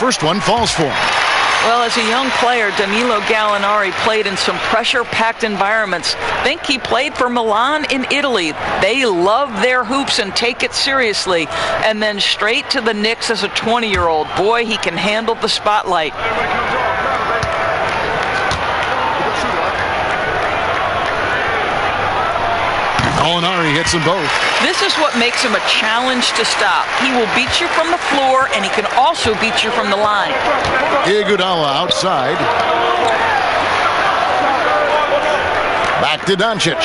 First one falls for him. Well, as a young player, Danilo Gallinari played in some pressure-packed environments. Think he played for Milan in Italy. They love their hoops and take it seriously. And then straight to the Knicks as a 20-year-old. Boy, he can handle the spotlight. Gallinari hits them both. This is what makes him a challenge to stop. He will beat you from the floor, and he can also beat you from the line. Iguodala outside. Back to Doncic.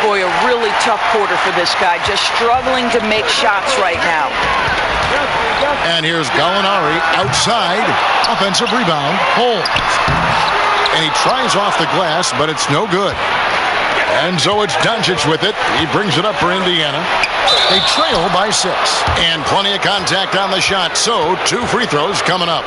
Boy, a really tough quarter for this guy. Just struggling to make shots right now. And here's Gallinari outside. Offensive rebound. Holmes. And he tries off the glass, but it's no good. And so it's Doncic with it. He brings it up for Indiana. They trail by 6. And plenty of contact on the shot. So 2 free throws coming up.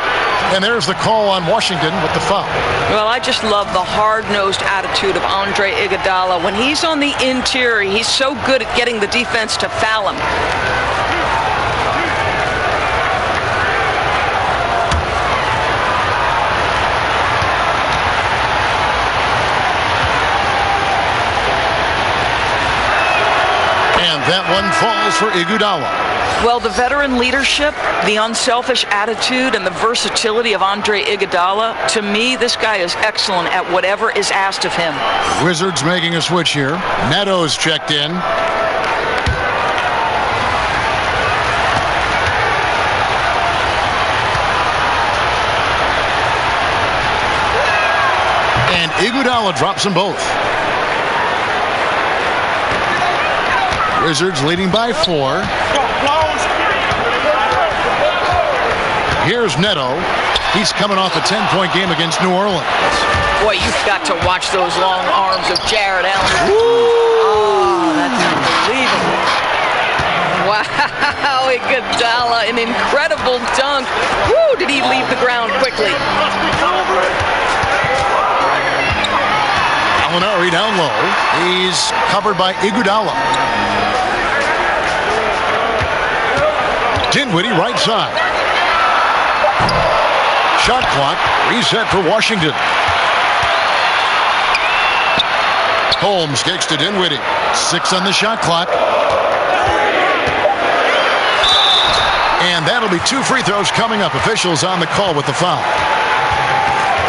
And there's the call on Washington with the foul. Well, I just love the hard-nosed attitude of Andre Iguodala. When he's on the interior, he's so good at getting the defense to foul him. That one falls for Iguodala. Well, the veteran leadership, the unselfish attitude, and the versatility of Andre Iguodala, to me, this guy is excellent at whatever is asked of him. Wizards making a switch here. Neto's checked in. And Iguodala drops them both. Wizards leading by 4. Here's Neto. He's coming off a 10-point game against New Orleans. Boy, you've got to watch those long arms of Jared Allen. Oh, that's unbelievable. Wow, Iguodala, an incredible dunk. Woo, did he leave the ground quickly. Gallinari down low. He's covered by Iguodala. Dinwiddie right side. Shot clock reset for Washington. Holmes kicks to Dinwiddie. 6 on the shot clock. And that'll be 2 free throws coming up. Officials on the call with the foul.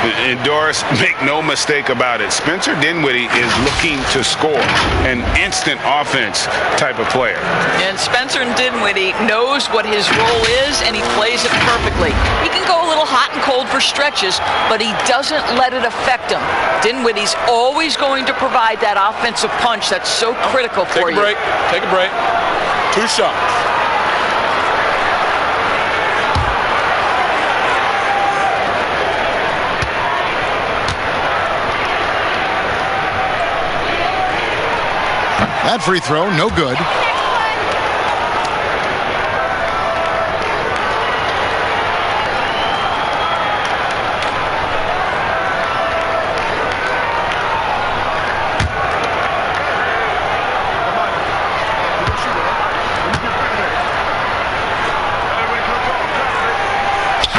And Doris, make no mistake about it. Spencer Dinwiddie is looking to score, an instant offense type of player. And Spencer Dinwiddie knows what his role is, and he plays it perfectly. He can go a little hot and cold for stretches, but he doesn't let it affect him. Dinwiddie's always going to provide that offensive punch that's so critical for you. Take a break. 2 shots. That free throw, no good.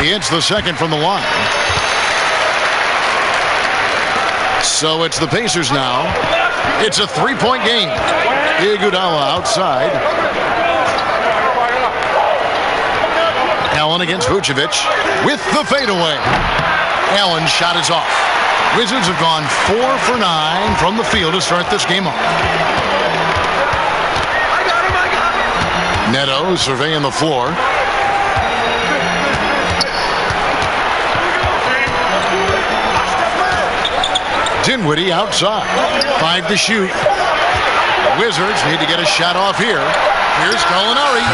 He hits the second from the line. So it's the Pacers now. It's a 3-point game. Iguodala outside. Allen against Vucevic with the fadeaway. Allen's shot is off. Wizards have gone 4 for 9 from the field to start this game off. Neto surveying the floor. Dinwiddie outside. 5 to shoot. The Wizards need to get a shot off here. Here's Gallinari.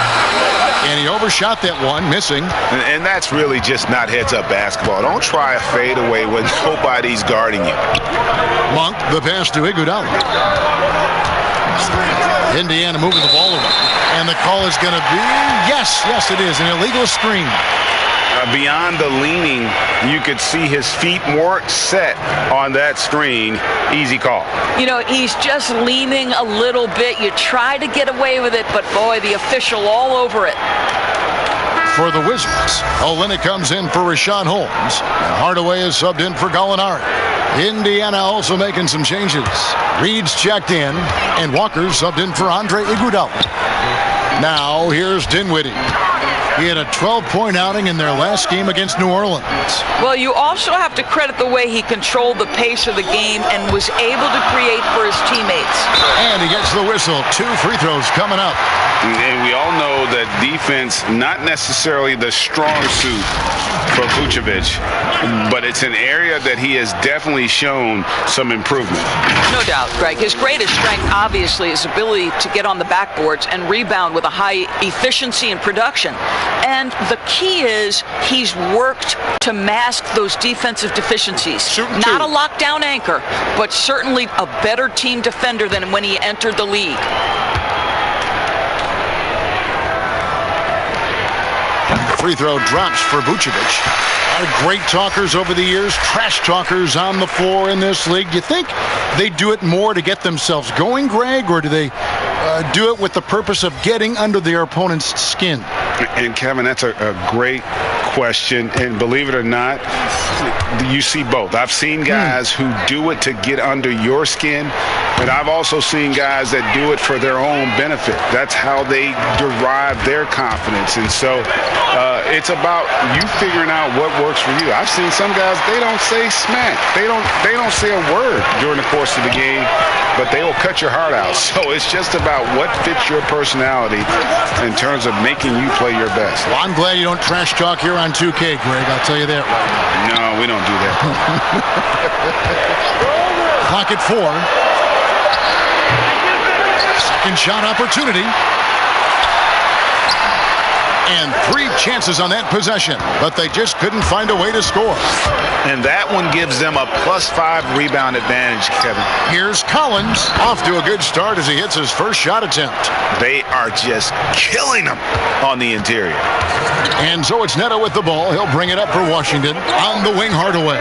And he overshot that one, missing. And that's really just not heads-up basketball. Don't try a fadeaway when nobody's guarding you. Monk, the pass to Iguodala. Indiana moving the ball around. And the call is going to be, yes, it is, an illegal screen. beyond the leaning, you could see his feet more set on that screen. Easy call. You know, he's just leaning a little bit. You try to get away with it, but boy, the official all over it. For the Wizards, Olynyk comes in for Rashawn Holmes, and Hardaway is subbed in for Gallinari. Indiana also making some changes. Reed's checked in, and Walker's subbed in for Andre Iguodala. Now here's Dinwiddie. He had a 12-point outing in their last game against New Orleans. Well, you also have to credit the way he controlled the pace of the game and was able to create for his teammates. And he gets the whistle. 2 free throws coming up. And we all know that defense, not necessarily the strong suit for Vucevic, but it's an area that he has definitely shown some improvement. No doubt, Greg. His greatest strength, obviously, is ability to get on the backboards and rebound with a high efficiency and production. And the key is he's worked to mask those defensive deficiencies. Not a lockdown anchor, but certainly a better team defender than when he entered the league. Free throw drops for Vucevic. A lot of great talkers over the years, trash talkers on the floor in this league. Do you think they do it more to get themselves going, Greg, or do they do it with the purpose of getting under their opponent's skin? And Kevin, that's a great question. And believe it or not, you see both. I've seen guys who do it to get under your skin, and I've also seen guys that do it for their own benefit. That's how they derive their confidence. And so it's about you figuring out what works for you. I've seen some guys, they don't say smack. They don't say a word during the course of the game, but they will cut your heart out. So it's just about what fits your personality in terms of making you play your best. Well, I'm glad you don't trash talk here on 2K, Greg. I'll tell you that right now. No, we don't do that. Clock at 4. Second shot opportunity. And 3 chances on that possession, but they just couldn't find a way to score. And that one gives them a +5 rebound advantage, Kevin. Here's Collins, off to a good start as he hits his first shot attempt. They are just killing them on the interior. And so it's Neto with the ball. He'll bring it up for Washington. On the wing, Hardaway.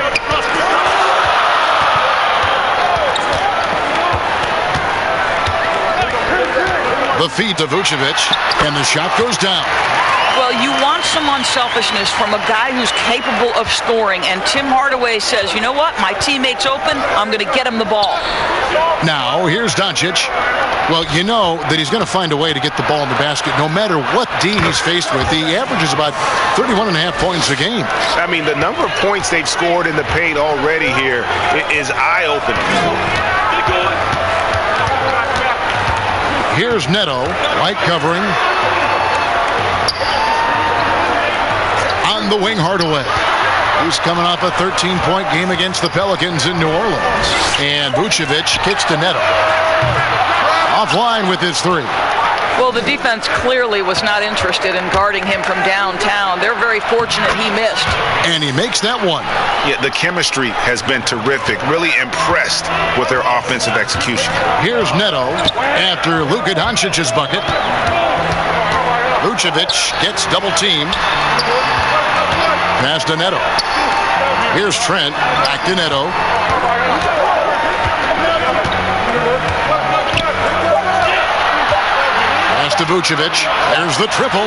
The feed to Vucevic, and the shot goes down. Well, you want some unselfishness from a guy who's capable of scoring, and Tim Hardaway says, you know what, my teammate's open, I'm going to get him the ball. Now, here's Doncic. Well, you know that he's going to find a way to get the ball in the basket no matter what D he's faced with. He averages about 31.5 points a game. I mean, the number of points they've scored in the paint already here is eye-opening. Here's Neto, light covering. On the wing, Hardaway. He's coming off a 13-point game against the Pelicans in New Orleans. And Vucevic kicks to Neto. Offline with his 3. Well, the defense clearly was not interested in guarding him from downtown. They're very fortunate he missed. And he makes that one. Yeah, the chemistry has been terrific. Really impressed with their offensive execution. Here's Neto after Luka Doncic's bucket. Vucevic gets double-teamed. Pass to Neto. Here's Trent. Back to Neto. Pass to Vucevic. There's the triple.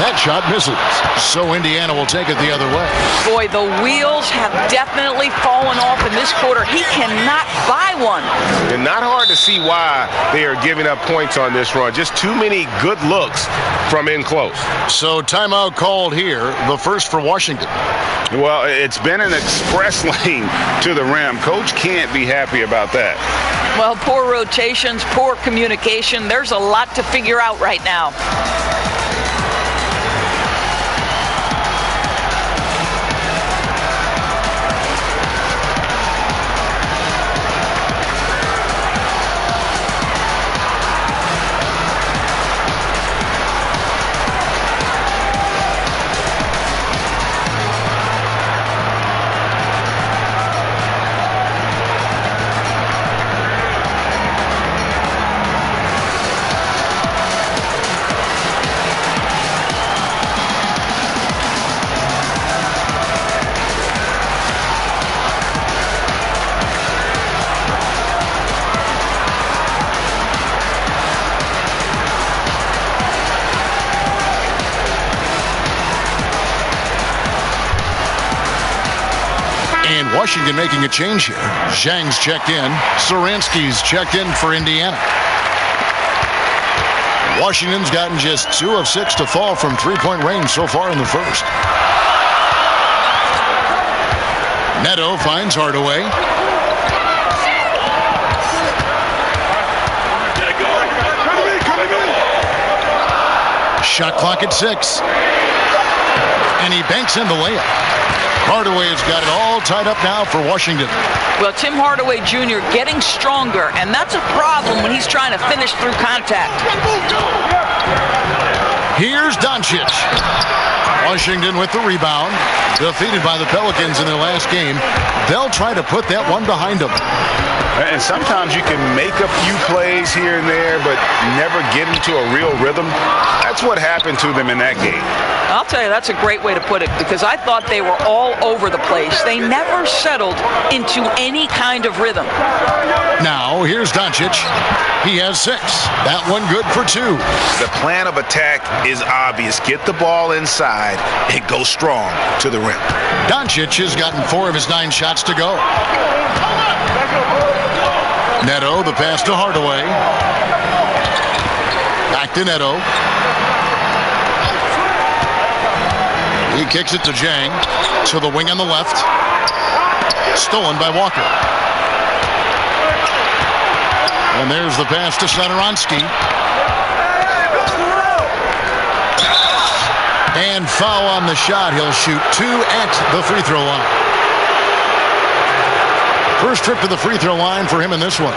That shot misses. So Indiana will take it the other way. Boy, the wheels have definitely fallen off in this quarter. He cannot buy one. And not hard to see why they are giving up points on this run. Just too many good looks from in close. So timeout called here, the first for Washington. Well, it's been an express lane to the rim. Coach can't be happy about that. Well, poor rotations, poor communication. There's a lot to figure out right now. Washington making a change here. Zhang's checked in. Saransky's checked in for Indiana. Washington's gotten just 2 of 6 to fall from three-point range so far in the first. Neto finds Hardaway. Shot clock at 6. And he banks in the layup. Hardaway has got it all tied up now for Washington. Well, Tim Hardaway Jr. getting stronger, and that's a problem when he's trying to finish through contact. Here's Doncic. Washington with the rebound. Defeated by the Pelicans in their last game. They'll try to put that one behind them. And sometimes you can make a few plays here and there, but never get into a real rhythm. That's what happened to them in that game. I'll tell you, that's a great way to put it, because I thought they were all over the place. They never settled into any kind of rhythm. Now, here's Doncic. He has 6. That one good for 2. The plan of attack is obvious. Get the ball inside and go strong to the rim. Doncic has gotten 4 of his 9 shots to go. Neto, the pass to Hardaway. Back to Neto. He kicks it to Zhang. To the wing on the left. Stolen by Walker. And there's the pass to Satoransky. And foul on the shot. He'll shoot 2 at the free throw line. First trip to the free throw line for him in this one.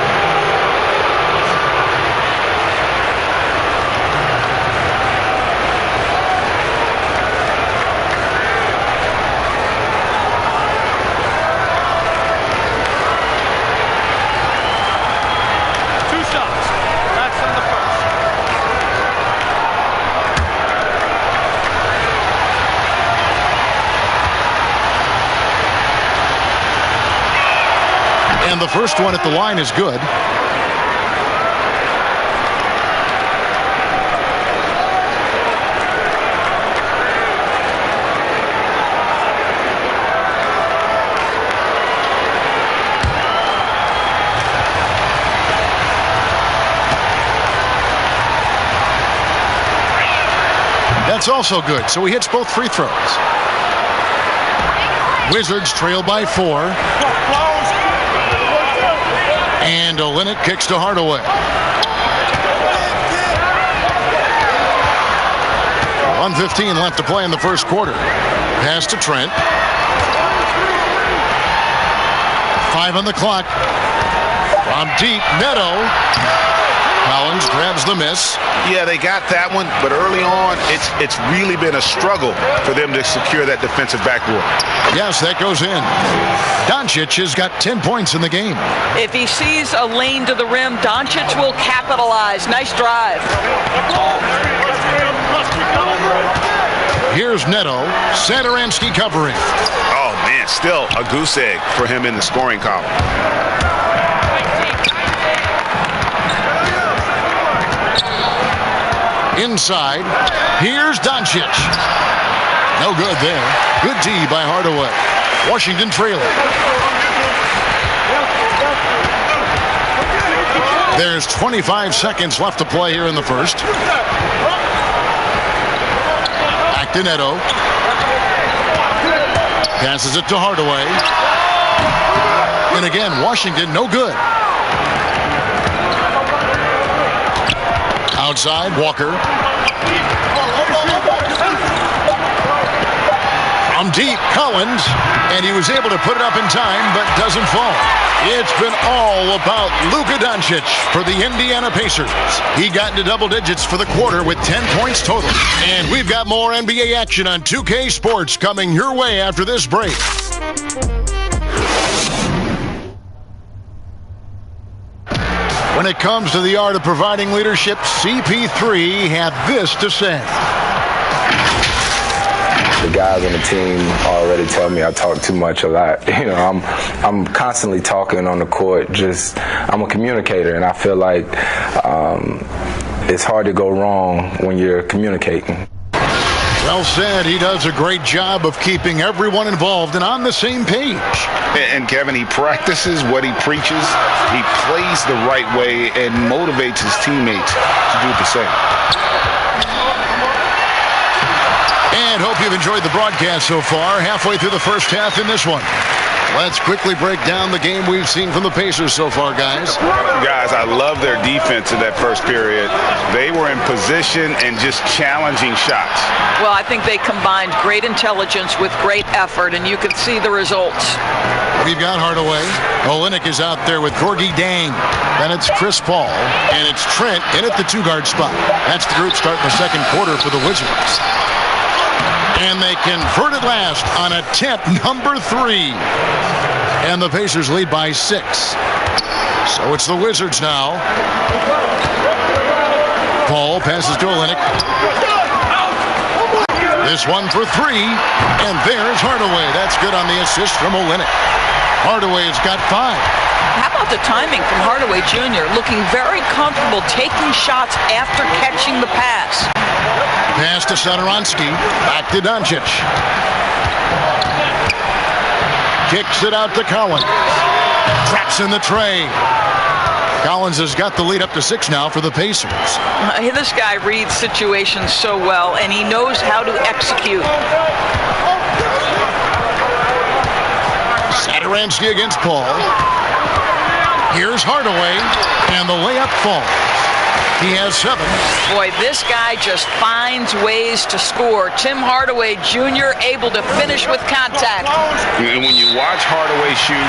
And the first one at the line is good. That's also good. So he hits both free throws. Wizards trail by 4. And Olynyk kicks to Hardaway. 1:15 left to play in the first quarter. Pass to Trent. 5 on the clock. From deep, Neto. Collins grabs the miss. Yeah, they got that one, but early on, it's really been a struggle for them to secure that defensive backboard. Yes, that goes in. Doncic has got 10 points in the game. If he sees a lane to the rim, Doncic will capitalize. Nice drive. Here's Neto. Satoransky covering. Oh, man, still a goose egg for him in the scoring column. Inside, here's Doncic. No good there. Good D by Hardaway. Washington trailing. There's 25 seconds left to play here in the first. Back to Neto. Passes it to Hardaway. And again, Washington no good. Outside, Walker. From deep, Collins. And he was able to put it up in time, but doesn't fall. It's been all about Luka Doncic for the Indiana Pacers. He got into double digits for the quarter with 10 points total. And we've got more NBA action on 2K Sports coming your way after this break. When it comes to the art of providing leadership, CP3 had this to say. The guys on the team already tell me I talk too much a lot. You know, I'm constantly talking on the court. I'm a communicator, and I feel like it's hard to go wrong when you're communicating. Well said. He does a great job of keeping everyone involved and on the same page. And Kevin, he practices what he preaches. He plays the right way and motivates his teammates to do the same. And hope you've enjoyed the broadcast so far. Halfway through the first half in this one. Let's quickly break down the game we've seen from the Pacers so far, guys. Guys, I love their defense in that first period. They were in position and just challenging shots. Well, I think they combined great intelligence with great effort, and you can see the results. We've got Hardaway. Olynyk is out there with Gorgie Dang. Then it's Chris Paul. And it's Trent in at the two-guard spot. That's the group starting the second quarter for the Wizards. And they convert it last on attempt number 3. And the Pacers lead by 6. So it's the Wizards now. Paul passes to Olynyk. This one for 3. And there's Hardaway. That's good on the assist from Olynyk. Hardaway's got 5. How about the timing from Hardaway Jr. looking very comfortable taking shots after catching the pass. Pass to Satoransky. Back to Doncic. Kicks it out to Collins. Traps in the tray. Collins has got the lead up to 6 now for the Pacers. This guy reads situations so well, and he knows how to execute. Satoransky against Paul. Here's Hardaway, and the layup falls. He has 7. Boy, this guy just finds ways to score. Tim Hardaway Jr. able to finish with contact. And when you watch Hardaway shoot,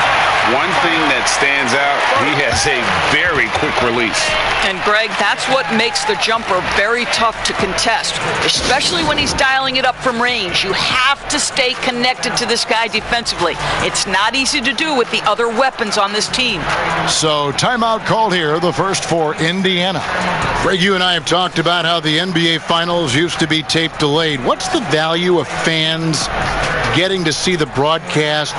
one thing that stands out, he has a very quick release. And Greg, that's what makes the jumper very tough to contest, especially when he's dialing it up from range. You have to stay connected to this guy defensively. It's not easy to do with the other weapons on this team. So timeout called here, the first for Indiana. Greg, you and I have talked about how the NBA Finals used to be tape delayed. What's the value of fans getting to see the broadcast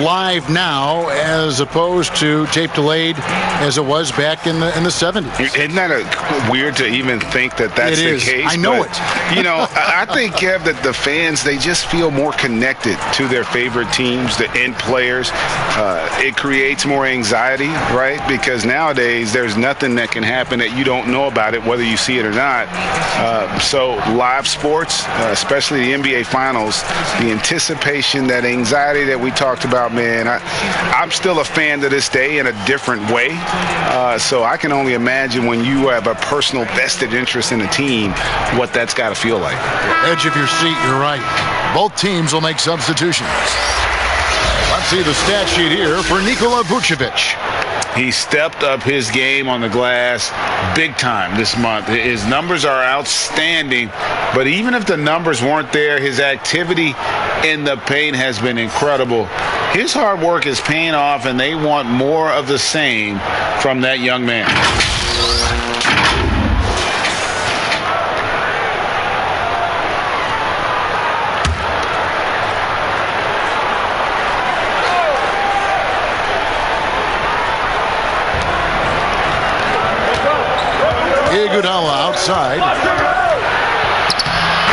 live now as opposed to tape delayed as it was back in the 70s? Isn't that weird to even think that that's the case? I know it. You know, I think, Kev, that the fans, they just feel more connected to their favorite teams, the end players. It creates more anxiety, right? Because nowadays there's nothing that can happen that you don't know about it, whether you see it or not. So live sports, especially the NBA Finals, the anticipation, that anxiety that we talked about, man, I'm still a fan to this day in a different way. So I can only imagine when you have a personal vested interest in a team, what that's got to feel like. Edge of your seat, you're right. Both teams will make substitutions. Let's see the stat sheet here for Nikola Vucevic. He stepped up his game on the glass big time this month. His numbers are outstanding, but even if the numbers weren't there, his activity in the paint has been incredible. His hard work is paying off, and they want more of the same from that young man. Iguodala outside.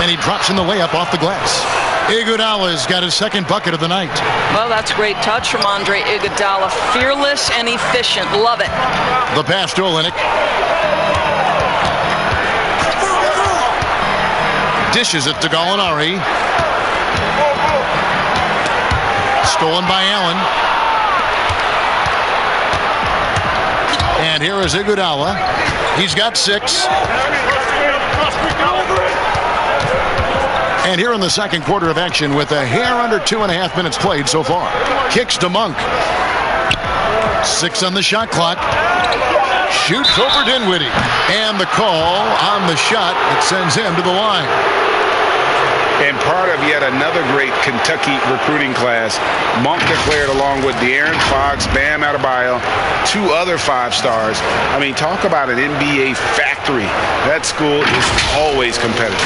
And he drops in the layup off the glass. Iguodala's got his second bucket of the night. Well, that's a great touch from Andre Iguodala. Fearless and efficient. Love it. The pass to Olynyk. Dishes it to Gallinari. Stolen by Allen. And here is Iguodala. He's got 6. And here in the second quarter of action with a hair under 2.5 minutes played so far. Kicks to Monk. 6 on the shot clock. Shoots over Dinwiddie. And the call on the shot that sends him to the line. And part of yet another great Kentucky recruiting class, Monk declared along with De'Aaron Fox, Bam Adebayo, 2 other 5 stars. I mean, talk about an NBA factory. That school is always competitive.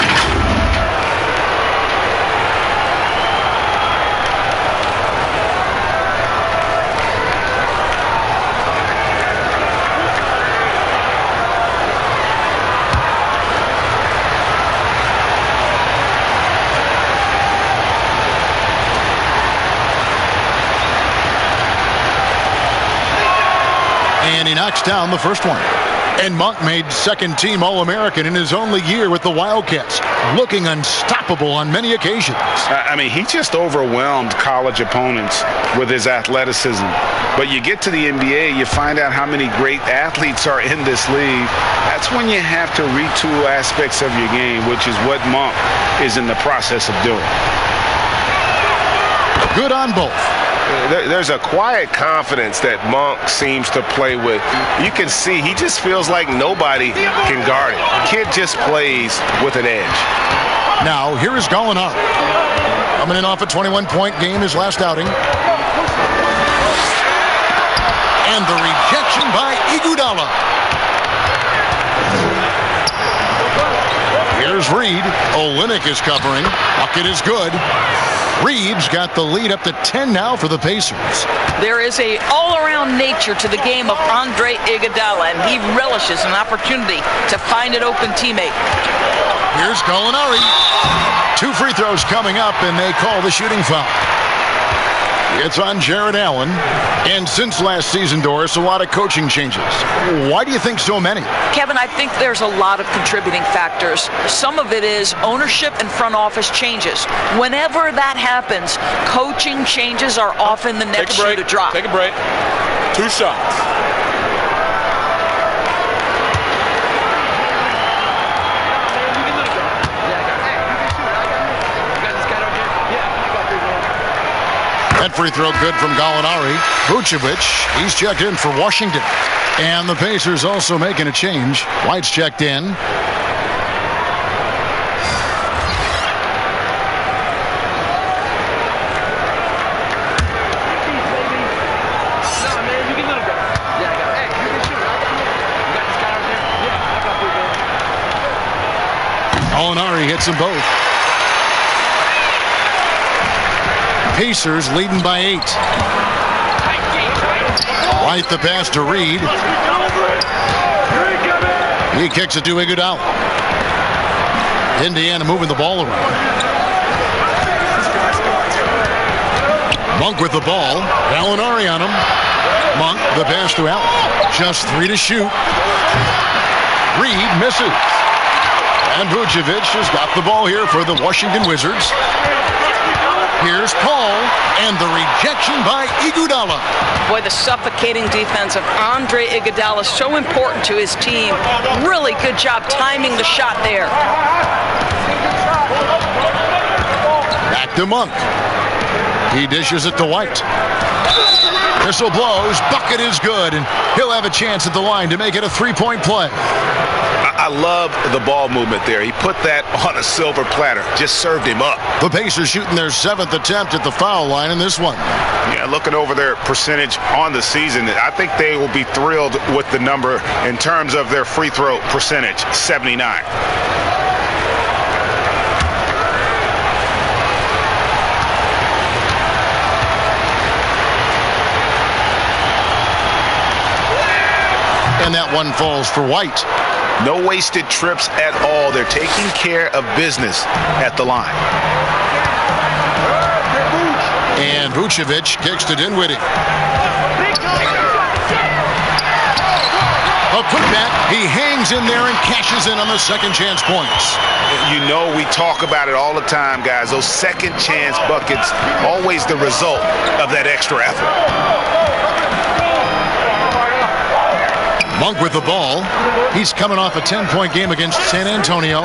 And he knocks down the first one. And Monk made second-team All-American in his only year with the Wildcats, looking unstoppable on many occasions. I mean, he just overwhelmed college opponents with his athleticism. But you get to the NBA, you find out how many great athletes are in this league. That's when you have to retool aspects of your game, which is what Monk is in the process of doing. Good on both. There's a quiet confidence that Monk seems to play with. You can see he just feels like nobody can guard it. Kid just plays with an edge. Now, here is Gallinari. Coming in off a 21-point game his last outing. And the rejection by Iguodala. Here's Reed. Olynyk is covering. Bucket is good. Reed's got the lead up to 10 now for the Pacers. There is a all-around nature to the game of Andre Iguodala, and he relishes an opportunity to find an open teammate. Here's Gallinari. 2 free throws coming up, and they call the shooting foul. It's on Jared Allen. And since last season, Doris, a lot of coaching changes. Why do you think so many? Kevin, I think there's a lot of contributing factors. Some of it is ownership and front office changes. Whenever that happens, coaching changes are often the next shoe to drop. Take a break. 2 shots. That free throw good from Gallinari. Vucevic, he's checked in for Washington. And the Pacers also making a change. White's checked in. Gallinari hits them both. Pacers leading by 8. White the pass to Reed. He kicks it to Iguodala. Indiana moving the ball around. Monk with the ball. Gallinari on him. Monk the pass to Allen. Just 3 to shoot. Reed misses. And Vucevic has got the ball here for the Washington Wizards. Here's Paul, and the rejection by Iguodala. Boy, the suffocating defense of Andre Iguodala is so important to his team. Really good job timing the shot there. Back to Monk. He dishes it to White. Whistle blows, bucket is good, and he'll have a chance at the line to make it a 3-point play. I love the ball movement there. He put that on a silver platter. Just served him up. The Pacers shooting their 7th attempt at the foul line in this one. Yeah, looking over their percentage on the season, I think they will be thrilled with the number in terms of their free throw percentage, 79. And that one falls for White. No wasted trips at all. They're taking care of business at the line. And Vucevic kicks to Dinwiddie. A putback. He hangs in there and cashes in on the second chance points. You know, we talk about it all the time, guys. Those second chance buckets, always the result of that extra effort. Monk with the ball. He's coming off a 10-point game against San Antonio.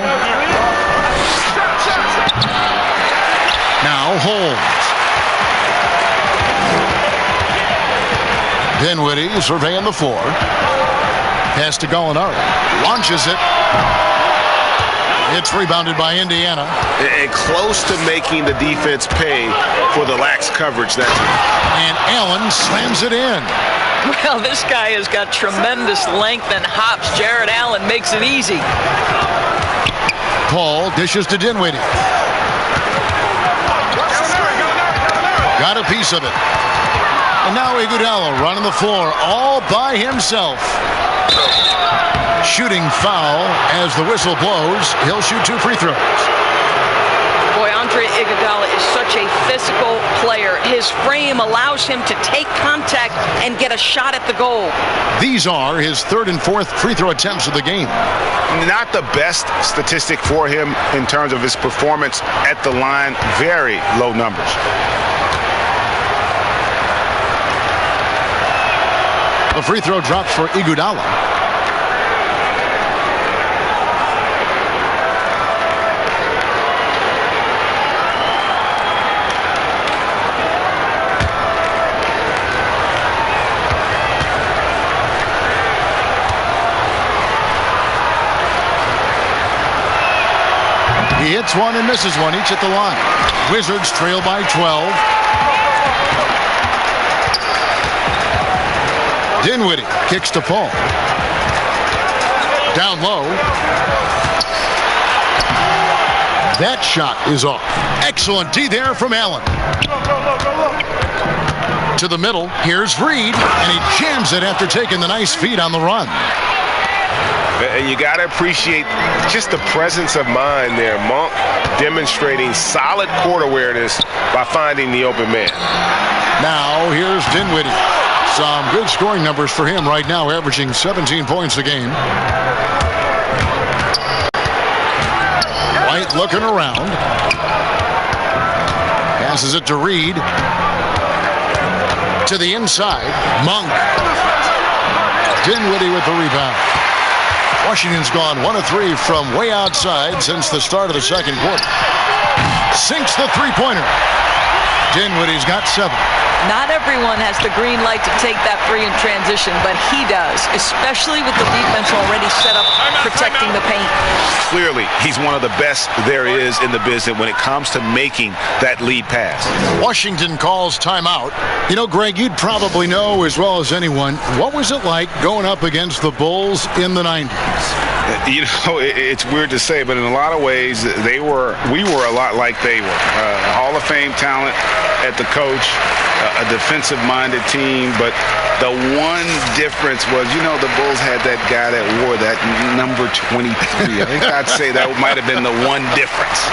Now Holmes. Dinwiddie surveying the floor. Pass to Gallinari. Launches it. It's rebounded by Indiana. And close to making the defense pay for the lax coverage that time. And Allen slams it in. Well, this guy has got tremendous length and hops. Jared Allen makes it easy. Paul dishes to Dinwiddie. Got a piece of it. And now Iguodala running the floor all by himself. Shooting foul as the whistle blows. He'll shoot 2 free throws. Boy, Andre Iguodala is is such a physical player. His frame allows him to take contact and get a shot at the goal. These are his third and fourth free throw attempts of the game. Not the best statistic for him in terms of his performance at the line. Very low numbers. The free throw drops for Iguodala. He hits one and misses one, each at the line. Wizards trail by 12. Dinwiddie kicks to Paul. Down low. That shot is off. Excellent D there from Allen. To the middle, here's Reed, and he jams it after taking the nice feed on the run. And you got to appreciate just the presence of mind there. Monk demonstrating solid court awareness by finding the open man. Now here's Dinwiddie. Some good scoring numbers for him right now, averaging 17 points a game. White looking around. Passes it to Reed. To the inside. Monk. Dinwiddie with the rebound. Washington's gone 1 of 3 from way outside since the start of the second quarter. Sinks the three-pointer. Dinwiddie's got 7. Not everyone has the green light to take that three in transition, but he does, especially with the defense already set up protecting the paint. Clearly, he's one of the best there is in the business when it comes to making that lead pass. Washington calls timeout. You know, Greg, you'd probably know as well as anyone, what was it like going up against the Bulls in the 90s? You know, it's weird to say, but in a lot of ways, we were a lot like they were. Hall of Fame talent at the coach, a defensive-minded team, but the one difference was, you know, the Bulls had that guy that wore that number 23. I think I'd say that might have been the one difference.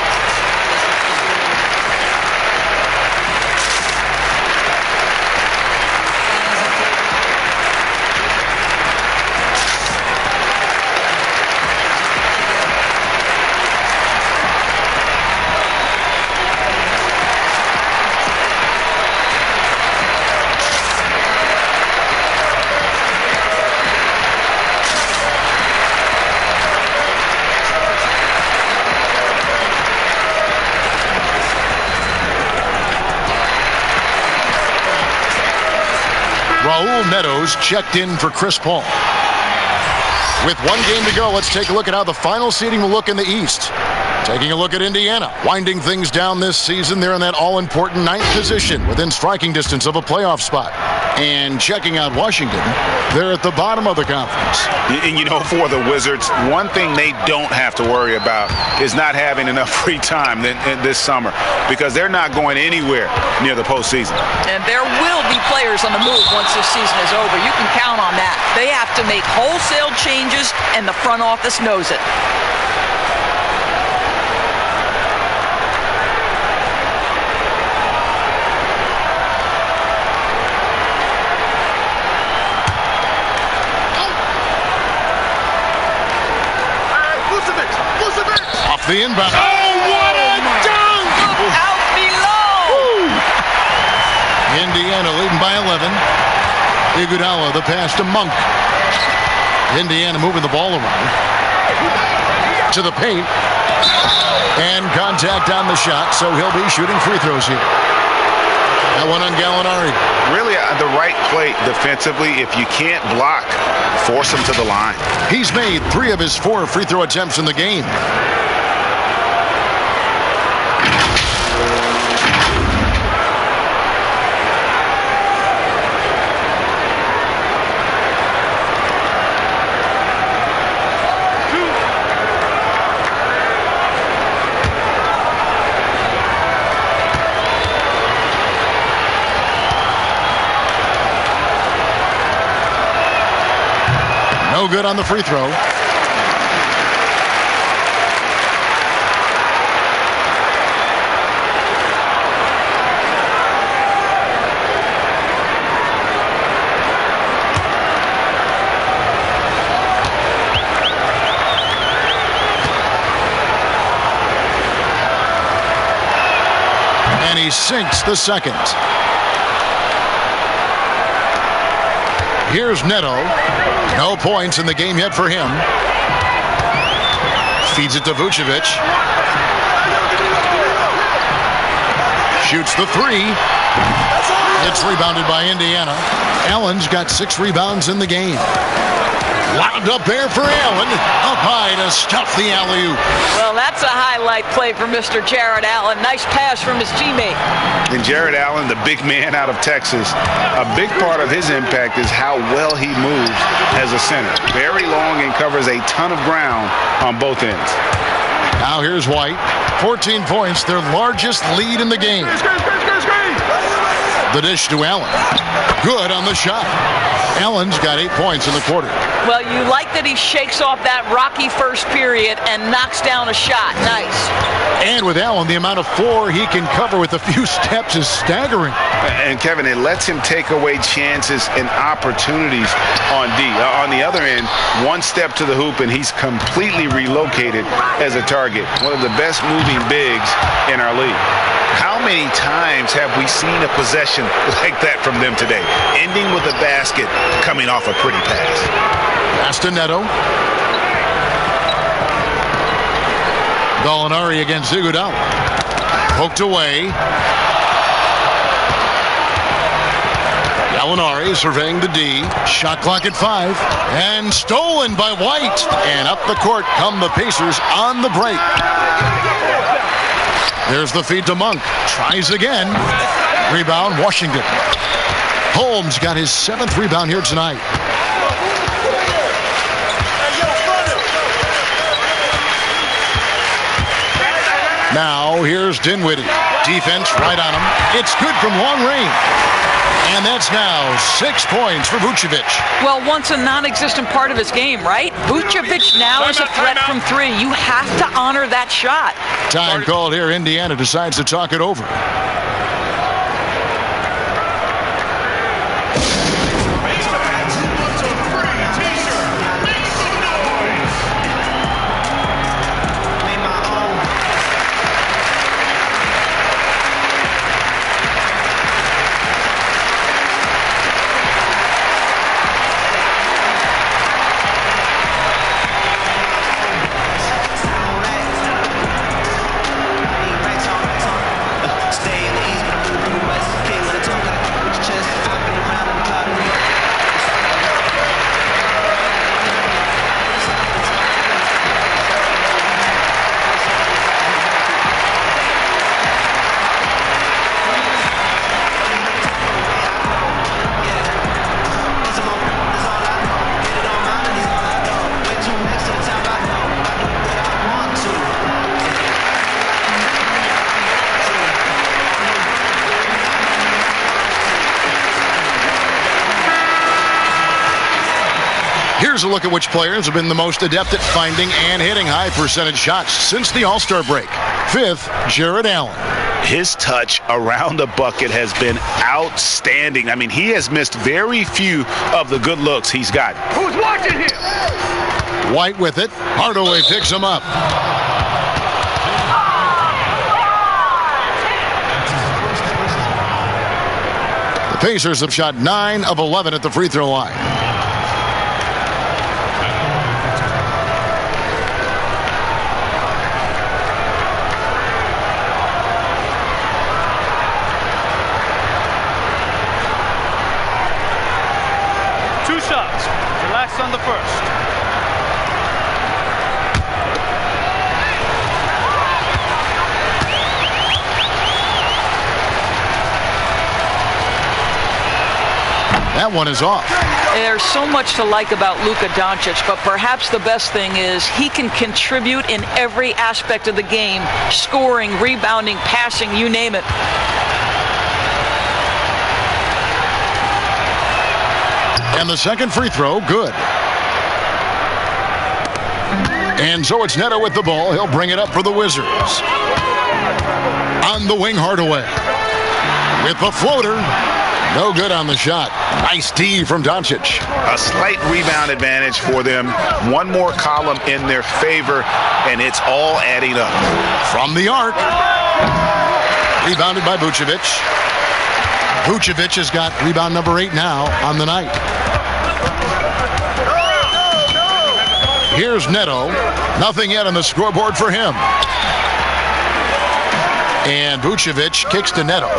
Raul Meadows checked in for Chris Paul. With one game to go, let's take a look at how the final seeding will look in the East. Taking a look at Indiana, winding things down this season. They're in that all-important 9th position within striking distance of a playoff spot. And checking out Washington, they're at the bottom of the conference. And you know, for the Wizards, one thing they don't have to worry about is not having enough free time this summer, because they're not going anywhere near the postseason. And there will be players on the move once this season is over. You can count on that. They have to make wholesale changes, and the front office knows it. The inbound. Oh, what a dunk! Out below! Indiana leading by 11. Iguodala, the pass to Monk. Indiana moving the ball around. To the paint. And contact on the shot, so he'll be shooting free throws here. That one on Gallinari. Really the right play defensively. If you can't block, force him to the line. He's made 3 of his 4 free throw attempts in the game. No good on the free throw. he sinks the second. Here's Neto. No points in the game yet for him. Feeds it to Vucevic. Shoots the three. It's rebounded by Indiana. Allen's got 6 rebounds in the game. Lobbed up there for Allen. Up high to stuff the alley-oop. Well, that's a highlight play for Mr. Jared Allen. Nice pass from his teammate. And Jared Allen, the big man out of Texas, a big part of his impact is how well he moves as a center. Very long and covers a ton of ground on both ends. Now here's White. 14 points, their largest lead in the game. The dish to Allen. Good on the shot. Allen's got 8 points in the quarter. Well, you like that he shakes off that rocky first period and knocks down a shot. Nice. And with Allen, the amount of floor he can cover with a few steps is staggering. And Kevin, it lets him take away chances and opportunities on D. On the other end, one step to the hoop and he's completely relocated as a target. One of the best moving bigs in our league. How many times have we seen a possession like that from them today? Ending with a basket, coming off a pretty pass. Pass to Neto. Gallinari against Iguodala. Poked away. Gallinari surveying the D. Shot clock at 5. And stolen by White. And up the court come the Pacers on the break. There's the feed to Monk. Tries again. Rebound, Washington. Holmes got his 7th rebound here tonight. Now, here's Dinwiddie. Defense right on him. It's good from long range. And that's now 6 points for Vucevic. Well, once a non-existent part of his game, right? Vucevic now is a threat from 3. You have to honor that shot. Time called here. Indiana decides to talk it over. Here's a look at which players have been the most adept at finding and hitting high percentage shots since the All-Star break. 5th, Jared Allen. His touch around the bucket has been outstanding. I mean, he has missed very few of the good looks he's got. Who's watching here? White with it. Hardaway picks him up. The Pacers have shot 9 of 11 at the free throw line. On the first. That one is off. There's so much to like about Luka Doncic, but perhaps the best thing is he can contribute in every aspect of the game, scoring, rebounding, passing, you name it. And the second free throw, good. And so it's Neto with the ball. He'll bring it up for the Wizards. On the wing, Hardaway. With the floater. No good on the shot. Nice D from Doncic. A slight rebound advantage for them. One more column in their favor, and it's all adding up. From the arc. Rebounded by Vucevic. Vucevic has got rebound number 8 now on the night. Here's Neto. Nothing yet on the scoreboard for him. And Vucevic kicks to Neto.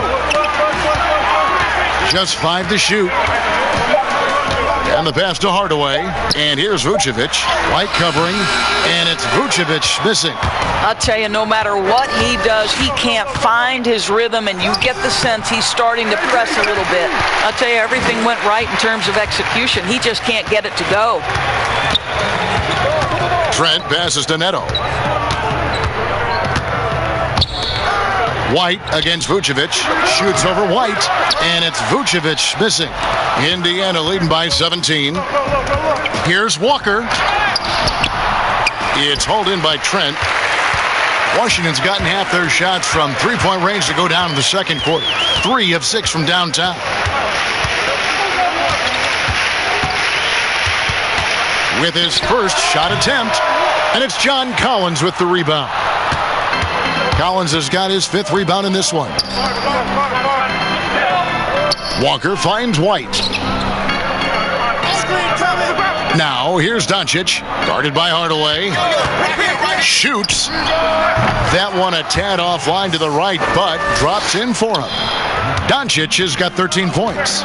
Just 5 to shoot. And the pass to Hardaway. And here's Vucevic. White covering. And it's Vucevic missing. I'll tell you, no matter what he does, he can't find his rhythm, and you get the sense he's starting to press a little bit. I'll tell you, everything went right in terms of execution. He just can't get it to go. Trent passes to Neto. White against Vucevic. Shoots over White, and it's Vucevic missing. Indiana leading by 17. Here's Walker. It's hauled in by Trent. Washington's gotten half their shots from three-point range to go down in the second quarter. 3 of 6 from downtown. With his first shot attempt, and it's John Collins with the rebound. Collins has got his 5th rebound in this one. Walker finds White. Now, here's Doncic, guarded by Hardaway. Shoots. That one a tad offline to the right, but drops in for him. Doncic has got 13 points.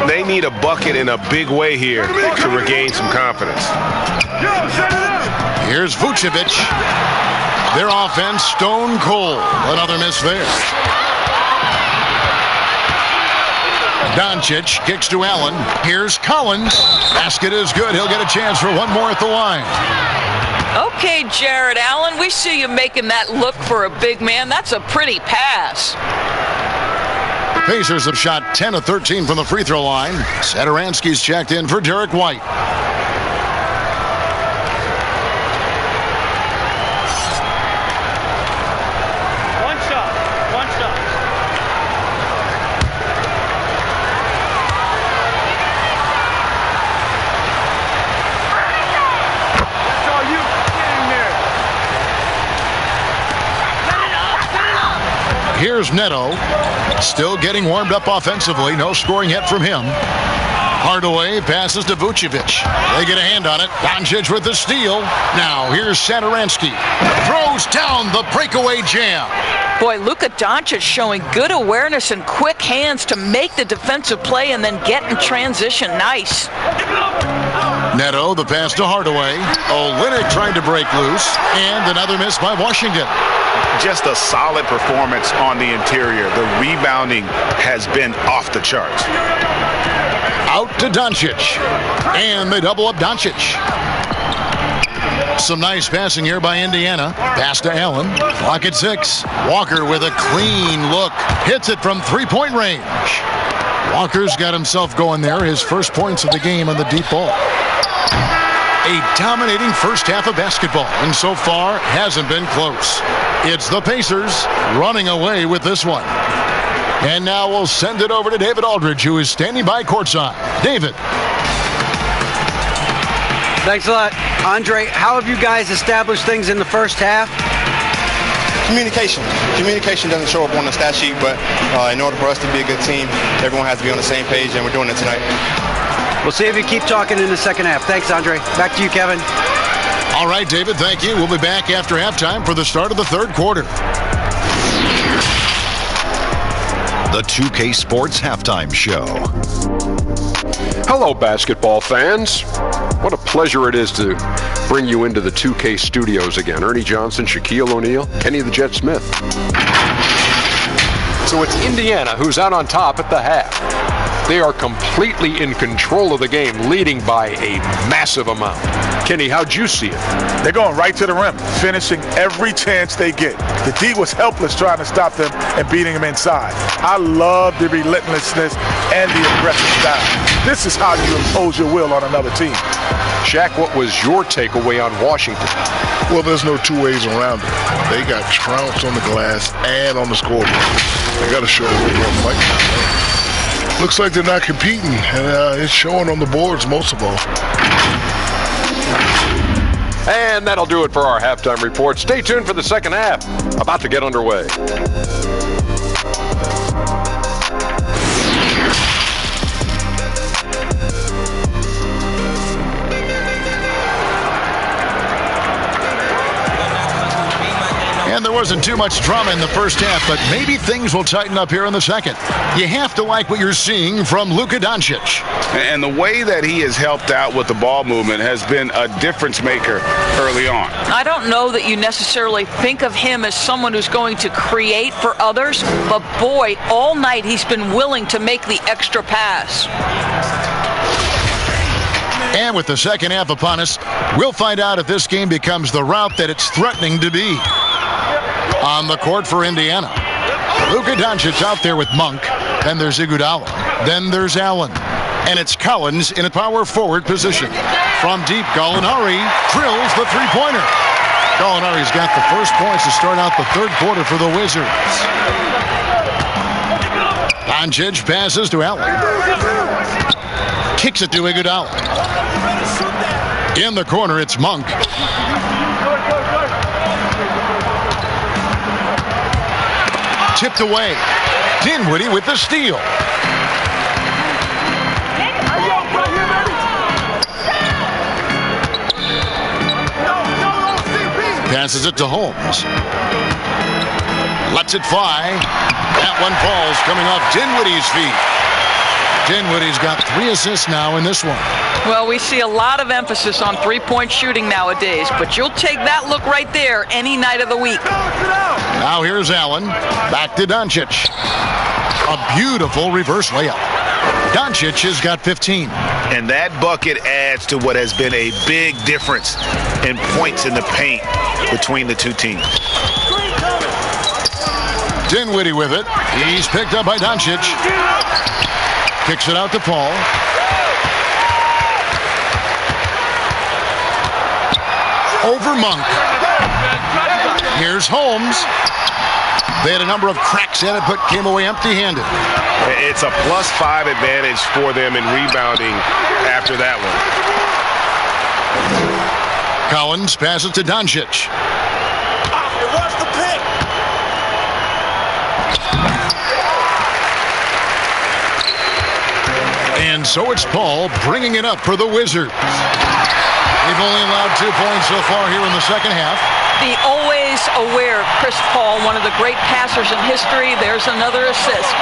They need a bucket in a big way here to regain some confidence. Here's Vucevic. Their offense stone cold. Another miss there. Doncic kicks to Allen. Here's Collins. Basket is good. He'll get a chance for one more at the line. Okay, Jared Allen, we see you making that look for a big man. That's a pretty pass. Pacers have shot 10 of 13 from the free throw line. Satoransky's checked in for Derek White. One shot. That's all you getting there. Here's Neto. Still getting warmed up offensively. No scoring yet from him. Hardaway passes to Vucevic. They get a hand on it. Doncic with the steal. Now here's Satoransky. Throws down the breakaway jam. Boy, Luka Doncic showing good awareness and quick hands to make the defensive play and then get in transition. Nice. Neto, the pass to Hardaway. Olynyk trying to break loose. And another miss by Washington. Just a solid performance on the interior. The rebounding has been off the charts. Out to Doncic. And they double up Doncic. Some nice passing here by Indiana. Pass to Allen. Clock at 6. Walker with a clean look. Hits it from three-point range. Walker's got himself going there. His first points of the game on the deep ball. A dominating first half of basketball, and so far hasn't been close. It's the Pacers running away with this one. And now we'll send it over to David Aldridge, who is standing by courtside. David. Thanks a lot. Andre, how have you guys established things in the first half? Communication. Communication doesn't show up on the stat sheet, but in order for us to be a good team, everyone has to be on the same page, and we're doing it tonight. We'll see if you keep talking in the second half. Thanks, Andre. Back to you, Kevin. All right, David, thank you. We'll be back after halftime for the start of the third quarter. The 2K Sports Halftime Show. Hello, basketball fans. What a pleasure it is to bring you into the 2K studios again. Ernie Johnson, Shaquille O'Neal, Kenny the Jet Smith. So it's Indiana who's out on top at the half. They are completely in control of the game, leading by a massive amount. Kenny, how'd you see it? They're going right to the rim, finishing every chance they get. The D was helpless trying to stop them and beating them inside. I love the relentlessness and the aggressive style. This is how you impose your will on another team. Shaq, what was your takeaway on Washington? Well, there's no two ways around it. They got trounced on the glass and on the scoreboard. They got to show a little more fight. Looks like they're not competing, and it's showing on the boards most of all. And that'll do it for our halftime report. Stay tuned for the second half. About to get underway. wasn't too much drama in the first half, but maybe things will tighten up here in the second. You have to like what you're seeing from Luka Doncic. And the way that he has helped out with the ball movement has been a difference maker early on. I don't know that you necessarily think of him as someone who's going to create for others, but boy, all night he's been willing to make the extra pass. And with the second half upon us, we'll find out if this game becomes the route that it's threatening to be. On the court for Indiana, Luka Doncic out there with Monk. Then there's Iguodala. Then there's Allen. And it's Collins in a power forward position. From deep, Gallinari drills the three-pointer. Gallinari's got the first points to start out the third quarter for the Wizards. Doncic passes to Allen. Kicks it to Iguodala. In the corner, it's Monk. Tipped away. Dinwiddie with the steal. Passes it to Holmes. Lets it fly. That one falls, coming off Dinwiddie's feet. Dinwiddie's got 3 assists now in this one. Well, we see a lot of emphasis on three-point shooting nowadays, but you'll take that look right there any night of the week. Now here's Allen. Back to Doncic. A beautiful reverse layup. Doncic has got 15. And that bucket adds to what has been a big difference in points in the paint between the two teams. Dinwiddie with it. He's picked up by Doncic. Kicks it out to Paul. Over Monk. Here's Holmes. They had a number of cracks at it, but came away empty-handed. It's a +5 advantage for them in rebounding after that one. Collins passes to Doncic. What's the pick? And so it's Paul bringing it up for the Wizards. They've only allowed 2 points so far here in the second half. The always aware Chris Paul, one of the great passers in history. There's another assist.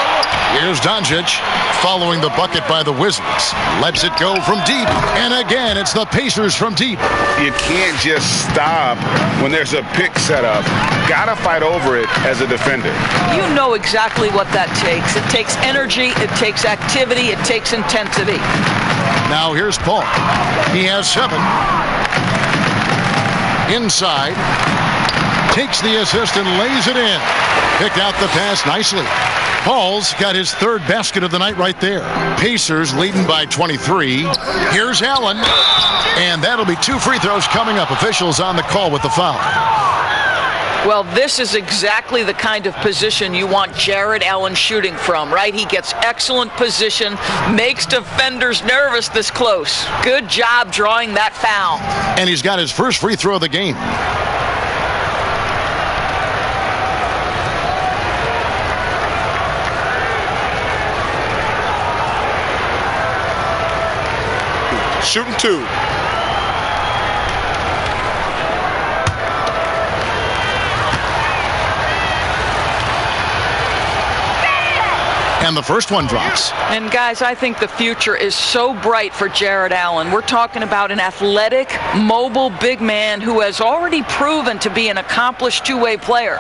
Here's Doncic following the bucket by the Wizards. Lets it go from deep. And again, it's the Pacers from deep. You can't just stop when there's a pick set up. Gotta fight over it as a defender. You know exactly what that takes. It takes energy, it takes activity, it takes intensity. Now here's Paul. He has 7. Inside. Takes the assist and lays it in. Picked out the pass nicely. Paul's got his 3rd basket of the night right there. Pacers leading by 23. Here's Allen. And that'll be 2 free throws coming up. Officials on the call with the foul. Well, this is exactly the kind of position you want Jared Allen shooting from, right? He gets excellent position, makes defenders nervous this close. Good job drawing that foul. And he's got his first free throw of the game. Shooting 2. And the first one drops. And guys, I think the future is so bright for Jared Allen. We're talking about an athletic, mobile big man who has already proven to be an accomplished two-way player.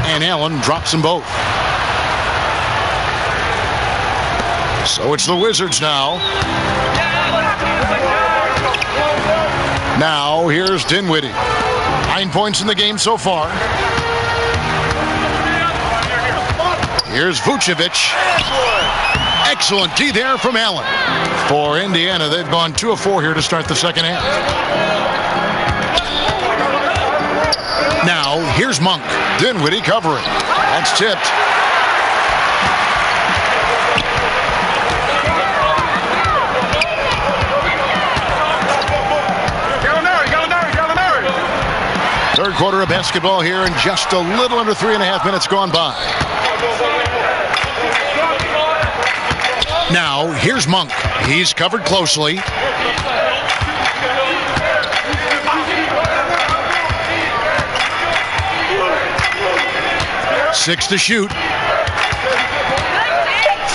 And Allen drops them both. So it's the Wizards now. Now here's Dinwiddie. 9 points in the game so far. Here's Vucevic. Excellent D there from Allen. For Indiana, they've gone 2 of 4 here to start the second half. Now here's Monk. Dinwiddie covering. That's tipped. Third quarter of basketball here, and just a little under 3.5 minutes gone by. Now, here's Monk. He's covered closely. Six to shoot.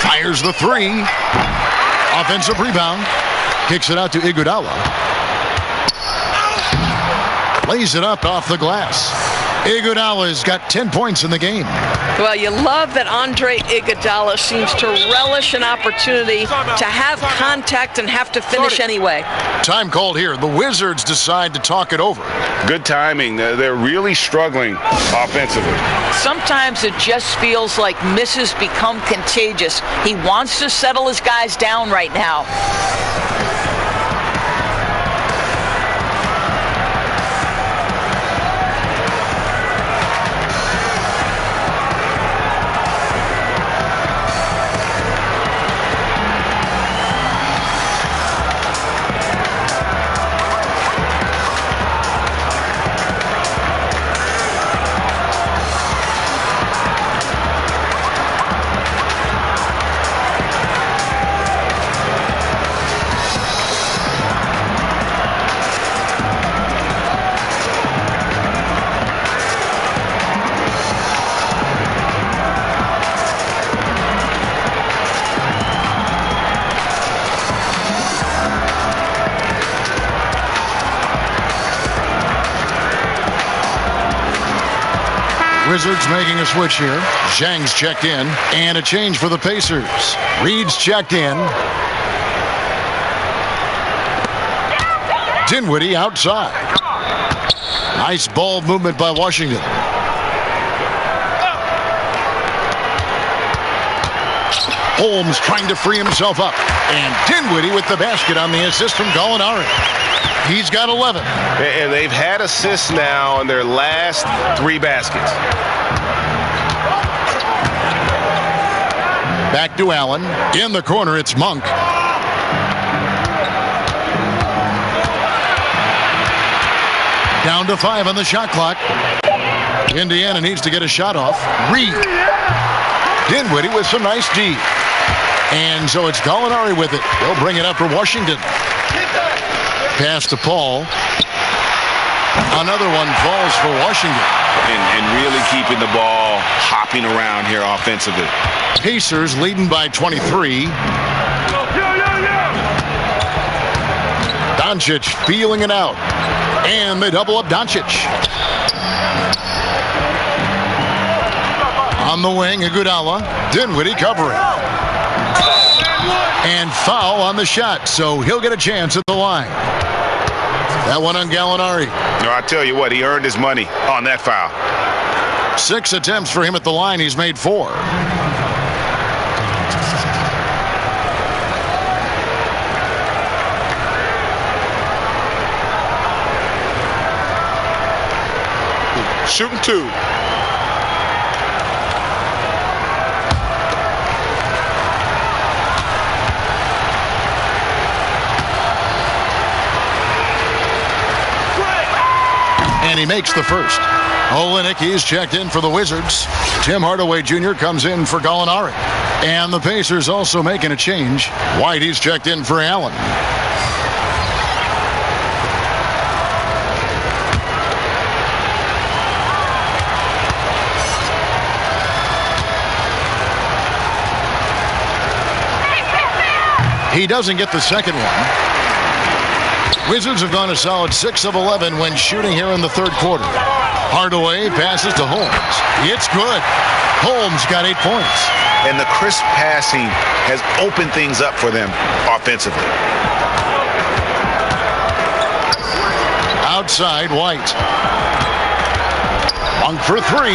Fires the three. Offensive rebound. Kicks it out to Iguodala. Lays it up off the glass. Iguodala's got 10 points in the game. Well, you love that Andre Iguodala seems to relish an opportunity to have contact and have to finish anyway. Time called here. The Wizards decide to talk it over. Good timing. They're really struggling offensively. Sometimes it just feels like misses become contagious. He wants to settle his guys down right now. Wizards making a switch here. Zhang's checked in. And a change for the Pacers. Reed's checked in. Dinwiddie outside. Nice ball movement by Washington. Holmes trying to free himself up. And Dinwiddie with the basket on the assist from Gallinari. He's got 11. And they've had assists now in their last 3 baskets. Back to Allen. In the corner, it's Monk. Down to 5 on the shot clock. Indiana needs to get a shot off. Reed. Dinwiddie with some nice D. And so it's Gallinari with it. They'll bring it up for Washington. Pass to Paul. Another one falls for Washington. And really keeping the ball hopping around here offensively. Pacers leading by 23. Doncic feeling it out. And they double up Doncic. On the wing, Iguodala. Dinwiddie covering. And foul on the shot, so he'll get a chance at the line. That one on Gallinari. No, I tell you what, he earned his money on that foul. 6 attempts for him at the line. He's made 4. Shooting 2. And he makes the first. Olynyk is checked in for the Wizards. Tim Hardaway Jr. comes in for Gallinari. And the Pacers also making a change. White is checked in for Allen. He doesn't get the second one. Wizards have gone a solid 6 of 11 when shooting here in the third quarter. Hardaway passes to Holmes. It's good. Holmes got 8 points. And the crisp passing has opened things up for them offensively. Outside, White. Monk for 3.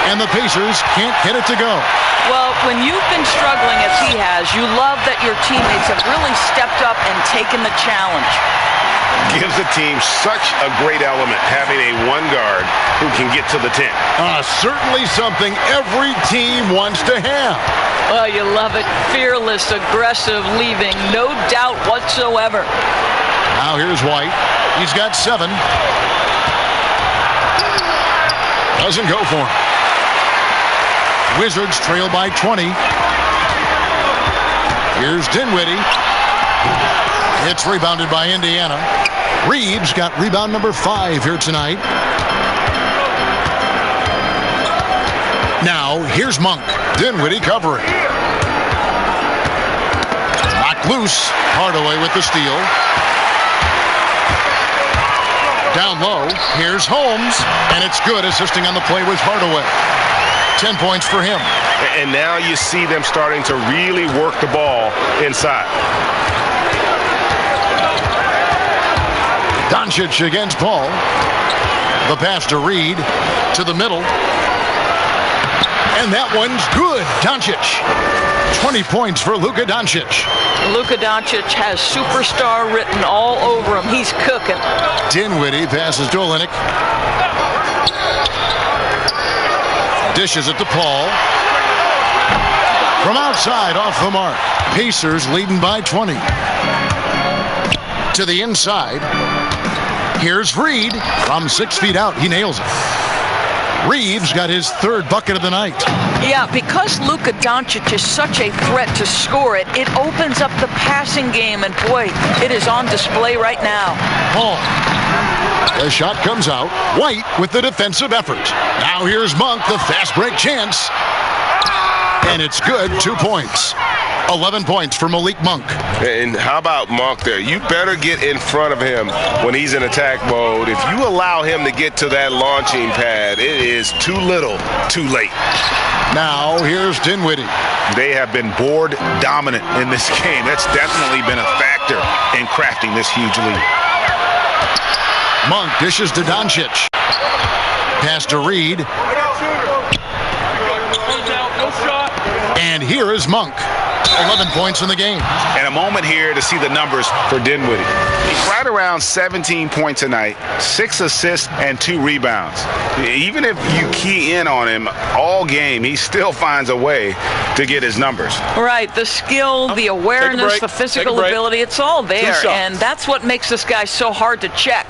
And the Pacers can't get it to go. Well, when you've been struggling as he has, you love that your teammates have really stepped up and taken the challenge. Gives the team such a great element having a one guard who can get to the 10. Certainly something every team wants to have. Well, you love it. Fearless, aggressive, leaving. No doubt whatsoever. Now here's White. He's got 7. Doesn't go for him. Wizards trail by 20. Here's Dinwiddie. It's rebounded by Indiana. Reeves got rebound number 5 here tonight. Now, here's Monk. Dinwiddie covering. Knocked loose. Hardaway with the steal. Down low. Here's Holmes. And it's good. Assisting on the play was Hardaway. 10 points for him. And now you see them starting to really work the ball inside. Doncic against Paul. The pass to Reed. To the middle. And that one's good. Doncic. 20 points for Luka Doncic. Luka Doncic has superstar written all over him. He's cooking. Dinwiddie passes to Olynyk. Dishes it to Paul. From outside, off the mark. Pacers leading by 20. To the inside. Here's Reed. From 6 feet out, he nails it. Reeves got his 3rd bucket of the night. Yeah, because Luka Doncic is such a threat to score it, it opens up the passing game, and boy, it is on display right now. Paul. The shot comes out. White with the defensive effort. Now here's Monk, the fast break chance. And it's good, 2 points. 11 points for Malik Monk. And how about Monk there? You better get in front of him when he's in attack mode. If you allow him to get to that launching pad, it is too little, too late. Now here's Dinwiddie. They have been board dominant in this game. That's definitely been a factor in crafting this huge lead. Monk dishes to Doncic. Pass to Reed. And here is Monk. 11 points in the game. And a moment here to see the numbers for Dinwiddie. He's right around 17 points a night, 6 assists and 2 rebounds. Even if you key in on him all game, he still finds a way to get his numbers. Right, the skill, the awareness, the physical ability, it's all there. And that's what makes this guy so hard to check.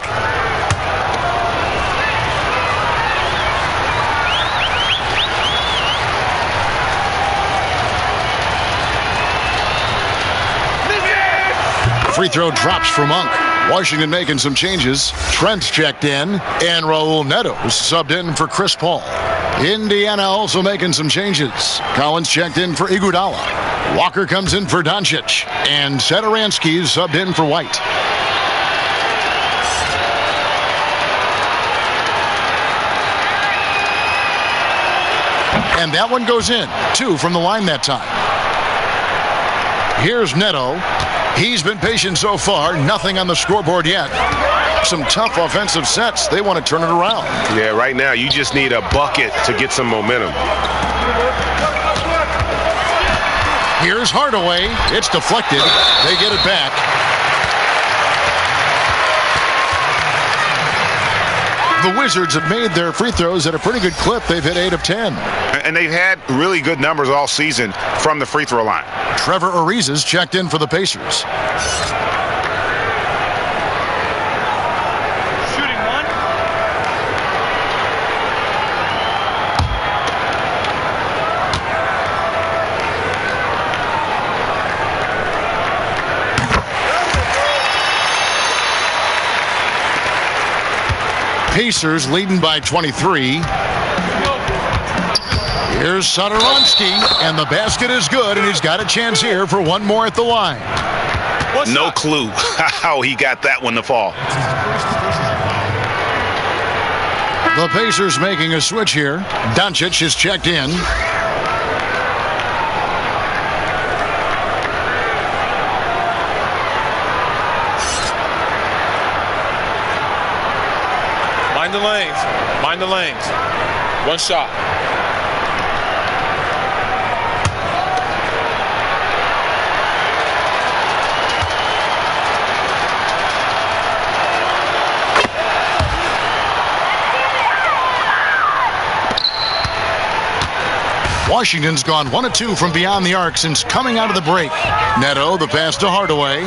Free throw drops for Monk. Washington making some changes. Trent's checked in, and Raul Neto's subbed in for Chris Paul. Indiana also making some changes. Collins checked in for Iguodala. Walker comes in for Doncic, and Satoransky's subbed in for White. And that one goes in. 2 from the line that time. Here's Neto. He's been patient so far. Nothing on the scoreboard yet. Some tough offensive sets. They want to turn it around. Yeah, right now you just need a bucket to get some momentum. Here's Hardaway. It's deflected. They get it back. The Wizards have made their free throws at a pretty good clip. They've hit 8 of 10. And they've had really good numbers all season from the free throw line. Trevor Ariza's checked in for the Pacers. Shooting 1. Pacers leading by 23. Here's Satoransky, and the basket is good, and he's got a chance here for one more at the line. No clue how he got that one to fall. The Pacers making a switch here. Doncic is checked in. Mind the lanes. Mind the lanes. One shot. Washington's gone 1 of 2 from beyond the arc since coming out of the break. Neto, the pass to Hardaway.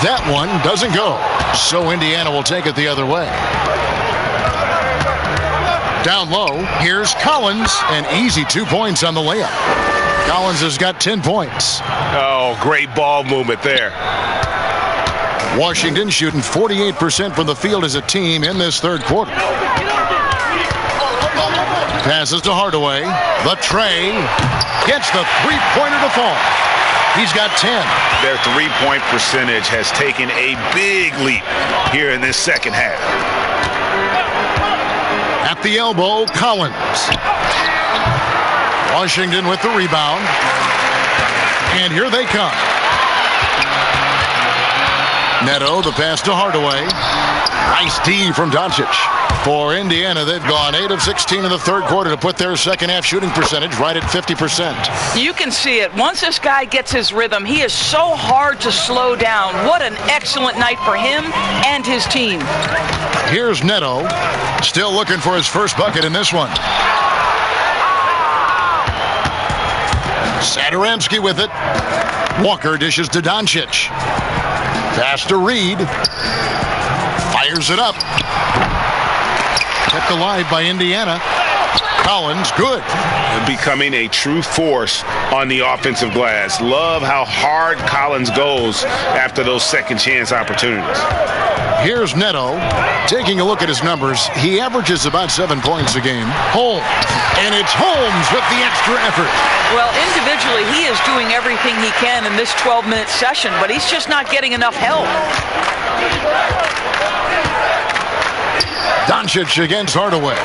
That one doesn't go, so Indiana will take it the other way. Down low, here's Collins, and easy 2 points on the layup. Collins has got 10 points. Oh, great ball movement there. Washington shooting 48% from the field as a team in this third quarter. Passes to Hardaway. The tray. Gets the three-pointer to fall. He's got 10. Their three-point percentage has taken a big leap here in this second half. At the elbow, Collins. Washington with the rebound. And here they come. Neto, the pass to Hardaway. Nice D from Doncic. For Indiana, they've gone 8 of 16 in the third quarter to put their second half shooting percentage right at 50%. You can see it. Once this guy gets his rhythm, he is so hard to slow down. What an excellent night for him and his team. Here's Neto, still looking for his first bucket in this one. Satoransky with it. Walker dishes to Doncic. Pass to Reed. Fires it up. Kept alive by Indiana. Collins, good. Becoming a true force on the offensive glass. Love how hard Collins goes after those second chance opportunities. Here's Neto. Taking a look at his numbers, he averages about 7 points a game. Holmes. And it's Holmes with the extra effort. Well, individually, he is doing everything he can in this 12-minute session, but he's just not getting enough help. Doncic against Hardaway.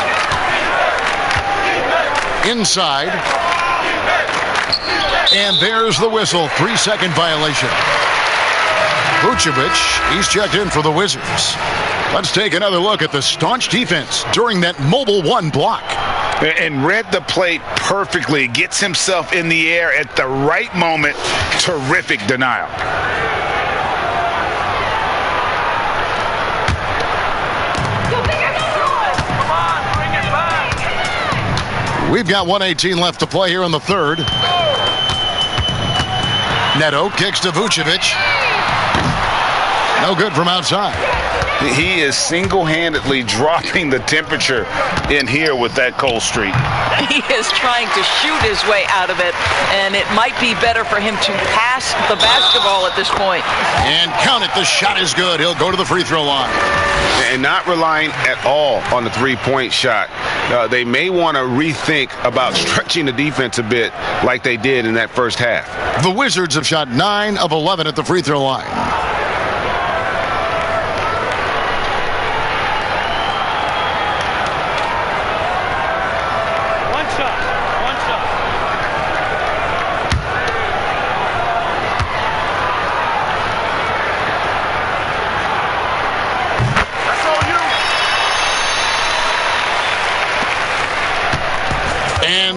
Inside. And there's the whistle. 3-second violation. Vucevic, he's checked in for the Wizards. Let's take another look at the staunch defense during that mobile one block. And read the plate perfectly. Gets himself in the air at the right moment. Terrific denial. We've got 1:18 left to play here in the third. Neto kicks to Vucevic. No good from outside. He is single-handedly dropping the temperature in here with that cold streak. He is trying to shoot his way out of it, and it might be better for him to pass the basketball at this point. And count it, the shot is good. He'll go to the free throw line. And not relying at all on the three-point shot. They may want to rethink about stretching the defense a bit like they did in that first half. The Wizards have shot 9 of 11 at the free throw line.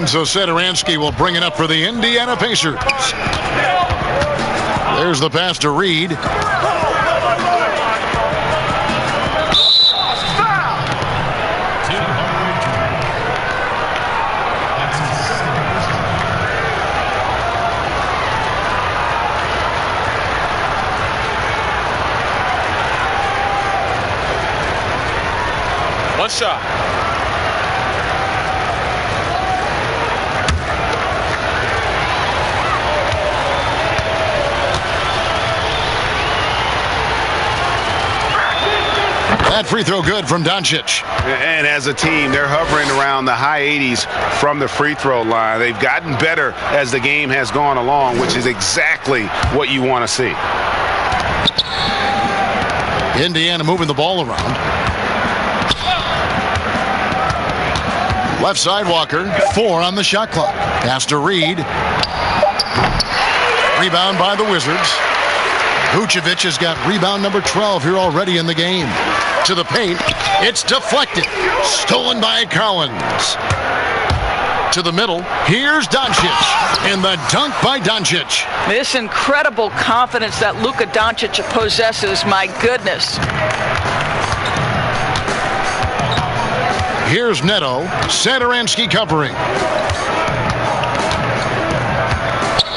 So Satoransky will bring it up for the Indiana Pacers. There's the pass to Reed. One shot. That free throw good from Doncic. And as a team, they're hovering around the high 80s from the free throw line. They've gotten better as the game has gone along, which is exactly what you want to see. Indiana moving the ball around. Left side, Walker. 4 on the shot clock. Pass to Reed. Rebound by the Wizards. Vucevic has got rebound number 12 here already in the game. To the paint. It's deflected. Stolen by Collins. To the middle. Here's Doncic. And the dunk by Doncic. This incredible confidence that Luka Doncic possesses, my goodness. Here's Neto. Satoransky covering.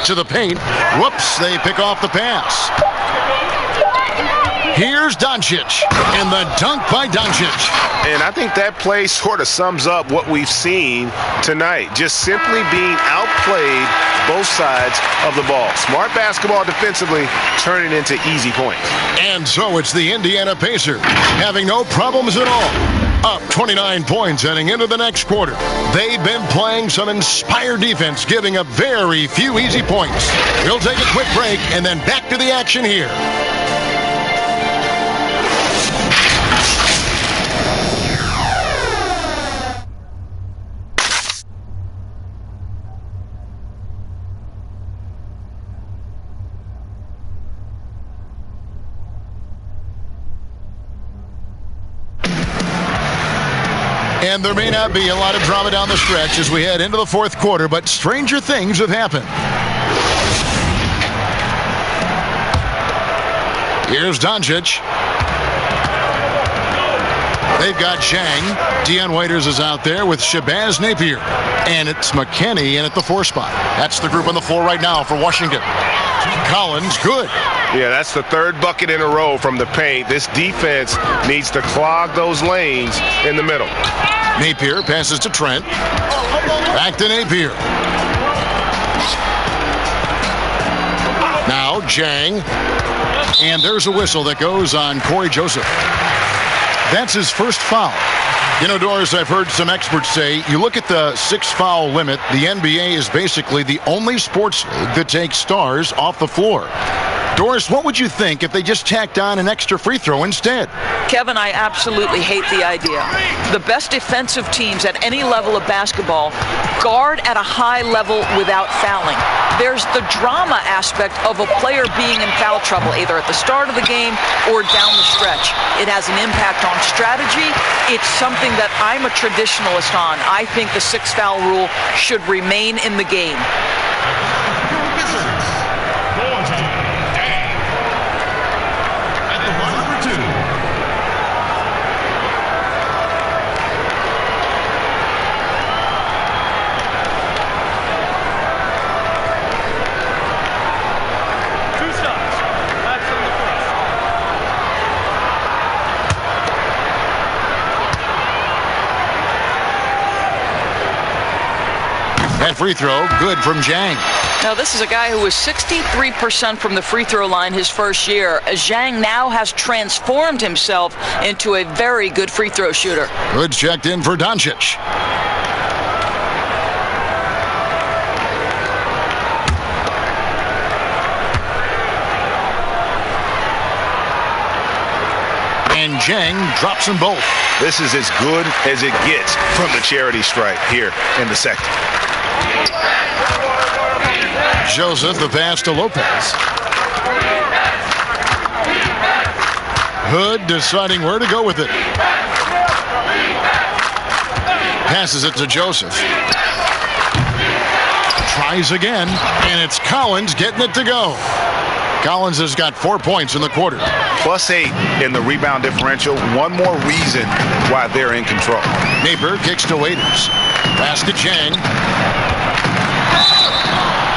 To the paint. Whoops, they pick off the pass. Here's Doncic, and the dunk by Doncic. And I think that play sort of sums up what we've seen tonight. Just simply being outplayed both sides of the ball. Smart basketball defensively, turning into easy points. And so it's the Indiana Pacers having no problems at all. Up 29 points heading into the next quarter. They've been playing some inspired defense, giving up very few easy points. We'll take a quick break and then back to the action here. And there may not be a lot of drama down the stretch as we head into the fourth quarter, but stranger things have happened. Here's Doncic. They've got Zhang. Deion Waiters is out there with Shabazz Napier. And it's McKinney in at the 4 spot. That's the group on the floor right now for Washington. Collins, good. Yeah, that's the third bucket in a row from the paint. This defense needs to clog those lanes in the middle. Napier passes to Trent. Back to Napier. Now Zhang. And there's a whistle that goes on Corey Joseph. That's his first foul. You know, Doris, I've heard some experts say, you look at the 6-foul limit, the NBA is basically the only sports league that takes stars off the floor. Doris, what would you think if they just tacked on an extra free throw instead? Kevin, I absolutely hate the idea. The best defensive teams at any level of basketball guard at a high level without fouling. There's the drama aspect of a player being in foul trouble, either at the start of the game or down the stretch. It has an impact on strategy. It's something that I'm a traditionalist on. I think the 6-foul rule should remain in the game. That free throw, good from Zhang. Now, this is a guy who was 63% from the free throw line his first year. Zhang now has transformed himself into a very good free throw shooter. Good checked in for Doncic. And Zhang drops them both. This is as good as it gets from the charity stripe here in the sector. Joseph, the pass to Lopez. Hood deciding where to go with it. Passes it to Joseph. Tries again, and it's Collins getting it to go. Collins has got 4 points in the quarter. +8 in the rebound differential. One more reason why they're in control. Napier kicks to Waiters. Pass to Zhang.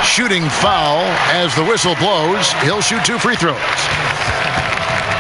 Shooting foul as the whistle blows. He'll shoot 2 free throws.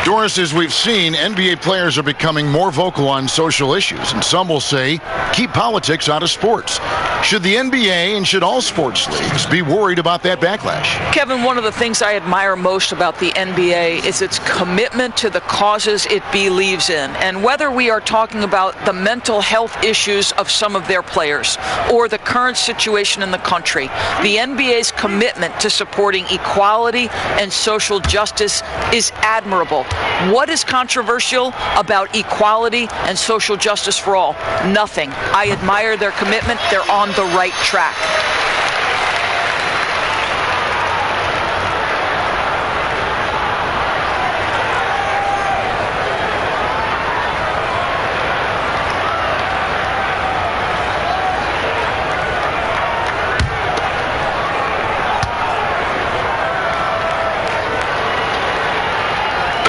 Doris, as we've seen, NBA players are becoming more vocal on social issues, and some will say, keep politics out of sports. Should the NBA and should all sports leagues be worried about that backlash? Kevin, one of the things I admire most about the NBA is its commitment to the causes it believes in. And whether we are talking about the mental health issues of some of their players or the current situation in the country, the NBA's commitment to supporting equality and social justice is admirable. What is controversial about equality and social justice for all? Nothing. I admire their commitment. They're on the right track.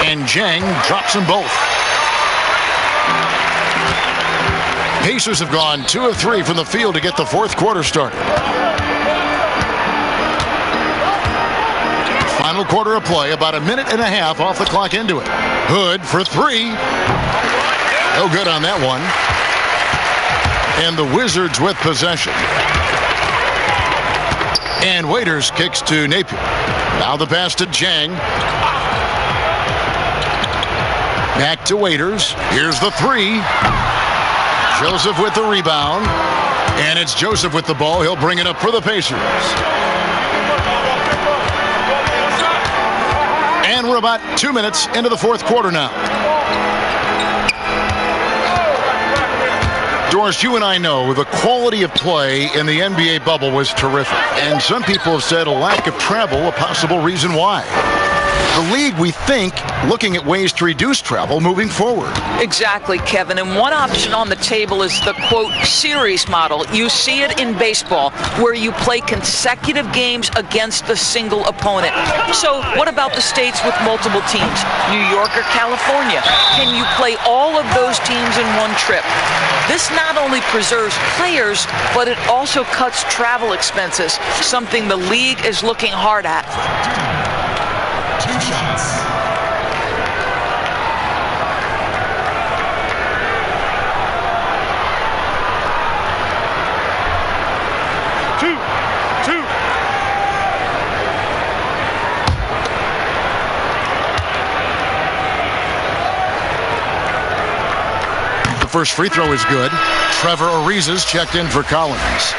And Zhang drops them both. Pacers have gone 2 of 3 from the field to get the fourth quarter started. Final quarter of play, about a minute and a half off the clock into it. Hood for three. No good on that one. And the Wizards with possession. And Waiters kicks to Napier. Now the pass to Jang. Back to Waiters. Here's the three. Joseph with the rebound. And it's Joseph with the ball. He'll bring it up for the Pacers. And we're about 2 minutes into the fourth quarter now. Doris, you and I know the quality of play in the NBA bubble was terrific. And some people have said a lack of travel a possible reason why. The league, we think, looking at ways to reduce travel moving forward. Exactly, Kevin. And one option on the table is the, quote, series model. You see it in baseball, where you play consecutive games against a single opponent. So what about the states with multiple teams? New York or California? Can you play all of those teams in one trip? This not only preserves players, but it also cuts travel expenses, something the league is looking hard at. 2 shots. The first free throw is good. Trevor Ariza's checked in for Collins.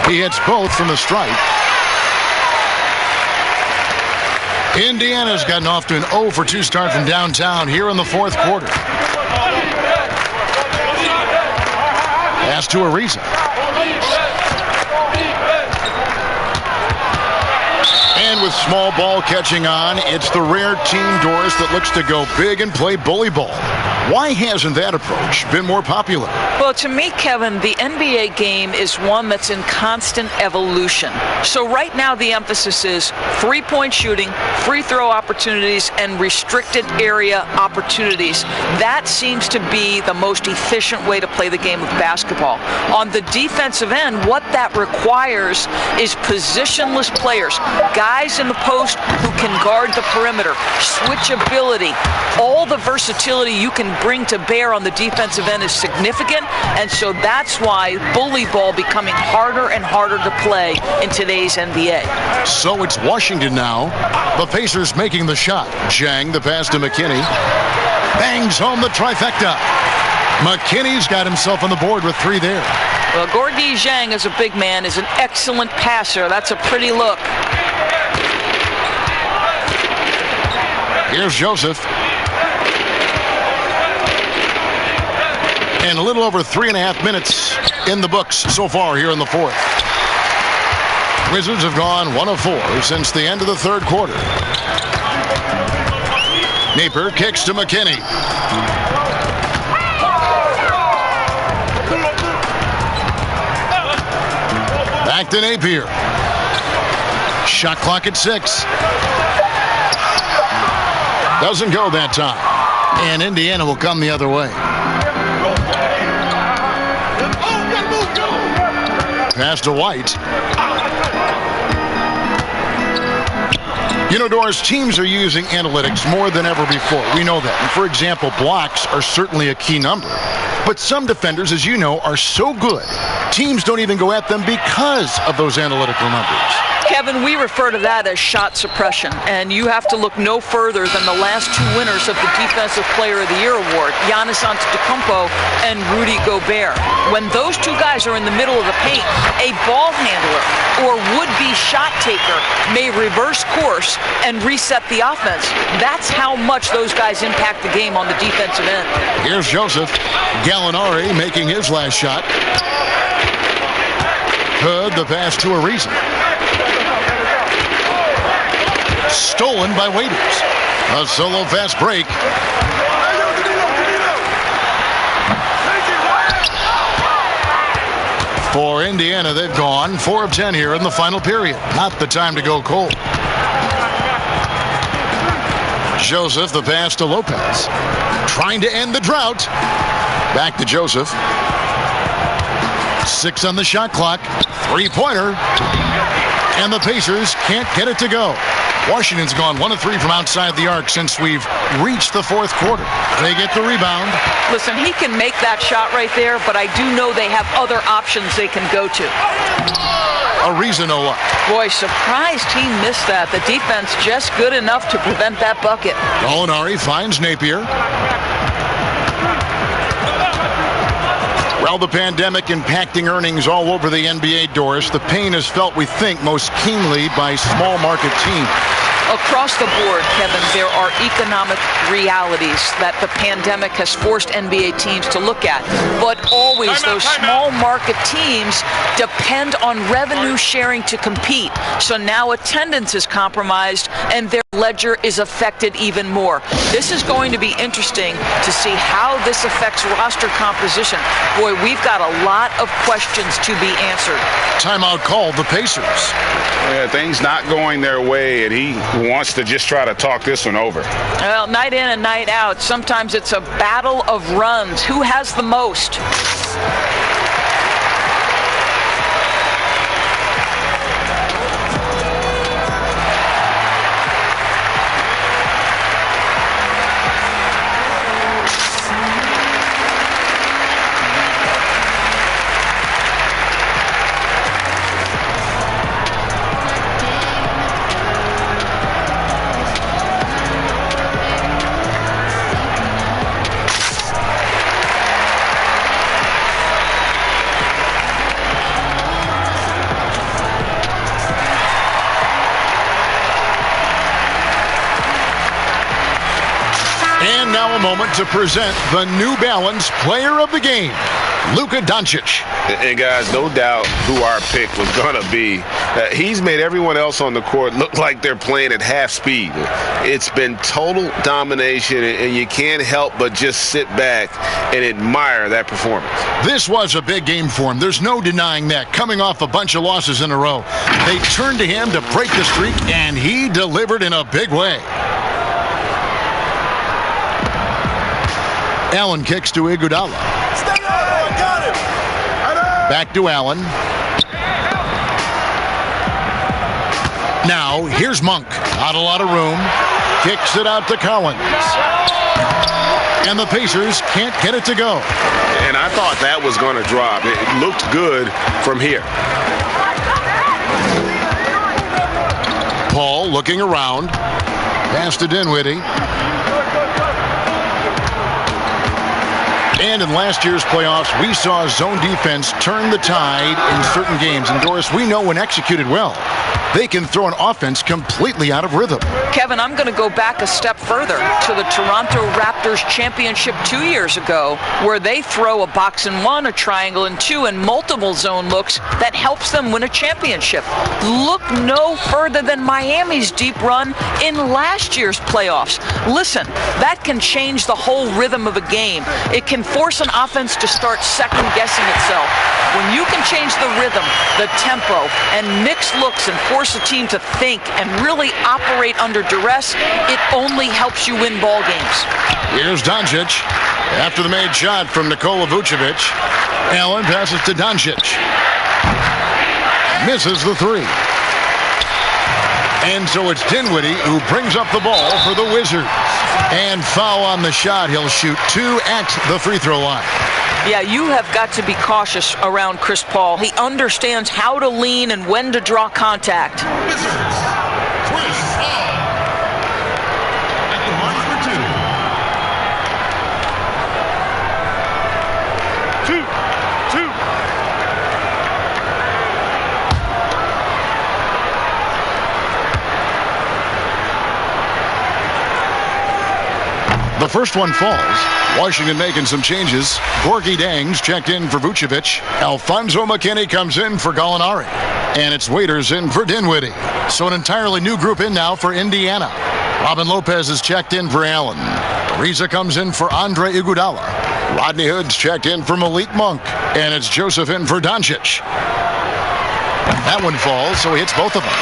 He hits both from the stripe. Indiana's gotten off to an 0 for 2 start from downtown here in the fourth quarter. Pass to Ariza. And with small ball catching on, it's the rare team, Doris, that looks to go big and play bully ball. Why hasn't that approach been more popular? Well, to me, Kevin, the NBA game is one that's in constant evolution. So right now the emphasis is three-point shooting, free throw opportunities, and restricted area opportunities. That seems to be the most efficient way to play the game of basketball. On the defensive end, what that requires is positionless players, guys in the post who can guard the perimeter, switchability, all the versatility you can bring to bear on the defensive end is significant, and so that's why bully ball becoming harder and harder to play in today's NBA. So it's Washington now. The Pacers making the shot. Jang, the pass to McKinney. Bangs home the trifecta. McKinney's got himself on the board with 3 there. Well, Gorgui Dieng, as a big man, is an excellent passer. That's a pretty look. Here's Joseph. And a little over 3.5 minutes in the books so far here in the fourth. Wizards have gone 1 of 4 since the end of the third quarter. Napier kicks to McKinney. Back to Napier. Shot clock at 6. Doesn't go that time. And Indiana will come the other way. Pass to White. You know, Doris, teams are using analytics more than ever before. We know that. And for example, blocks are certainly a key number. But some defenders, as you know, are so good, teams don't even go at them because of those analytical numbers. Kevin, we refer to that as shot suppression, and you have to look no further than the last 2 winners of the Defensive Player of the Year award, Giannis Antetokounmpo and Rudy Gobert. When those 2 guys are in the middle of the paint, a ball handler or would-be shot taker may reverse course and reset the offense. That's how much those guys impact the game on the defensive end. Here's Joseph. Gallinari making his last shot. Hood, the pass to Ariza. Stolen by Waiters. A solo fast break. For Indiana, they've gone 4 of 10 here in the final period. Not the time to go cold. Joseph, the pass to Lopez. Trying to end the drought. Back to Joseph. 6 on the shot clock. Three-pointer. And the Pacers can't get it to go. Washington's gone 1 of 3 from outside the arc since we've reached the fourth quarter. They get the rebound. Listen, he can make that shot right there, but I do know they have other options they can go to. Ariza no luck. Boy, surprised he missed that. The defense just good enough to prevent that bucket. Gallinari finds Napier. Well, the pandemic impacting earnings all over the NBA, Doris. The pain is felt, we think, most keenly by small market teams. Across the board, Kevin, there are economic realities that the pandemic has forced NBA teams to look at. But always those small market teams depend on revenue sharing to compete. So now attendance is compromised and their ledger is affected even more. This is going to be interesting to see how this affects roster composition. Boy, we've got a lot of questions to be answered. Timeout called the Pacers. Yeah, things not going their way, and he wants to just try to talk this one over. Well, night in and night out, sometimes it's a battle of runs. Who has the most? Now a moment to present the New Balance Player of the Game, Luka Doncic. And guys, no doubt who our pick was going to be. He's made everyone else on the court look like they're playing at half speed. It's been total domination, and you can't help but just sit back and admire that performance. This was a big game for him. There's no denying that. Coming off a bunch of losses in a row, they turned to him to break the streak, and he delivered in a big way. Allen kicks to Iguodala. Back to Allen. Now, here's Monk. Not a lot of room. Kicks it out to Collins. And the Pacers can't get it to go. And I thought that was going to drop. It looked good from here. Paul looking around. Pass to Dinwiddie. And in last year's playoffs, we saw zone defense turn the tide in certain games. And Doris, we know when executed well, they can throw an offense completely out of rhythm. Kevin, I'm going to go back a step further to the Toronto Raptors championship 2 years ago, where they throw a box and one, a triangle and two, and multiple zone looks that helps them win a championship. Look no further than Miami's deep run in last year's playoffs. Listen, that can change the whole rhythm of a game. It can force an offense to start second-guessing itself. When you can change the rhythm, the tempo, and mix looks and force a team to think and really operate under duress, it only helps you win ball games. Here's Doncic. After the made shot from Nikola Vucevic, Allen passes to Doncic. Misses the three. And so it's Dinwiddie who brings up the ball for the Wizards. And foul on the shot. He'll shoot 2 at the free throw line. Yeah, you have got to be cautious around Chris Paul. He understands how to lean and when to draw contact. Wizards, Chris Paul. At the line for two. The first one falls. Washington making some changes. Gorgie Dangs checked in for Vucevic. Alfonso McKinney comes in for Gallinari. And it's Waiters in for Dinwiddie. So an entirely new group in now for Indiana. Robin Lopez is checked in for Allen. Ariza comes in for Andre Iguodala. Rodney Hood's checked in for Malik Monk. And it's Joseph in for Doncic. That one falls, so he hits both of them.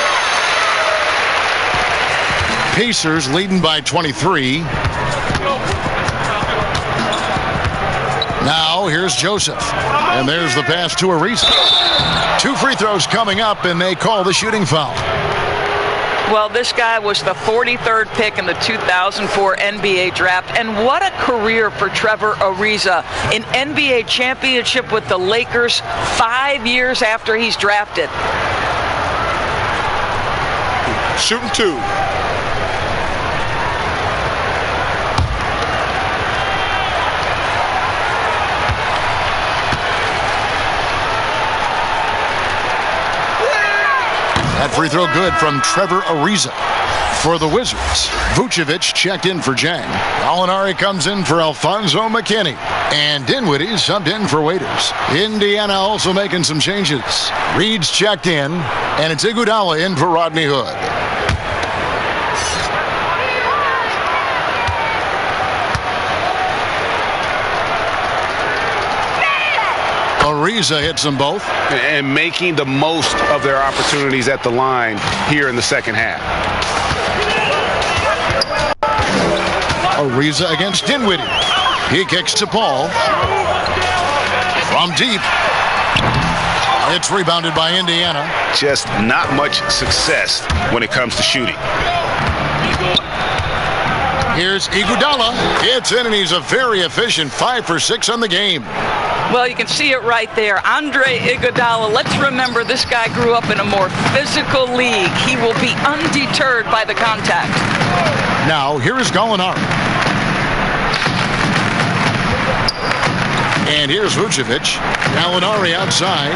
Pacers leading by 23. Now here's Joseph. And there's the pass to Ariza. 2 free throws coming up, and they call the shooting foul. Well, this guy was the 43rd pick in the 2004 NBA draft, and what a career for Trevor Ariza. An NBA championship with the Lakers 5 years after he's drafted. Shooting 2. That free throw good from Trevor Ariza. For the Wizards, Vucevic checked in for Jang. Gallinari comes in for Alfonso McKinney. And Dinwiddie subbed in for Waiters. Indiana also making some changes. Reed's checked in, and it's Iguodala in for Rodney Hood. Ariza hits them both. And making the most of their opportunities at the line here in the second half. Ariza against Dinwiddie. He kicks to Paul. From deep. It's rebounded by Indiana. Just not much success when it comes to shooting. Here's Iguodala. It's in, and he's a very efficient 5 for 6 on the game. Well, you can see it right there. Andre Iguodala, let's remember this guy grew up in a more physical league. He will be undeterred by the contact. Now, here is Gallinari. And here's Vucevic. Gallinari outside.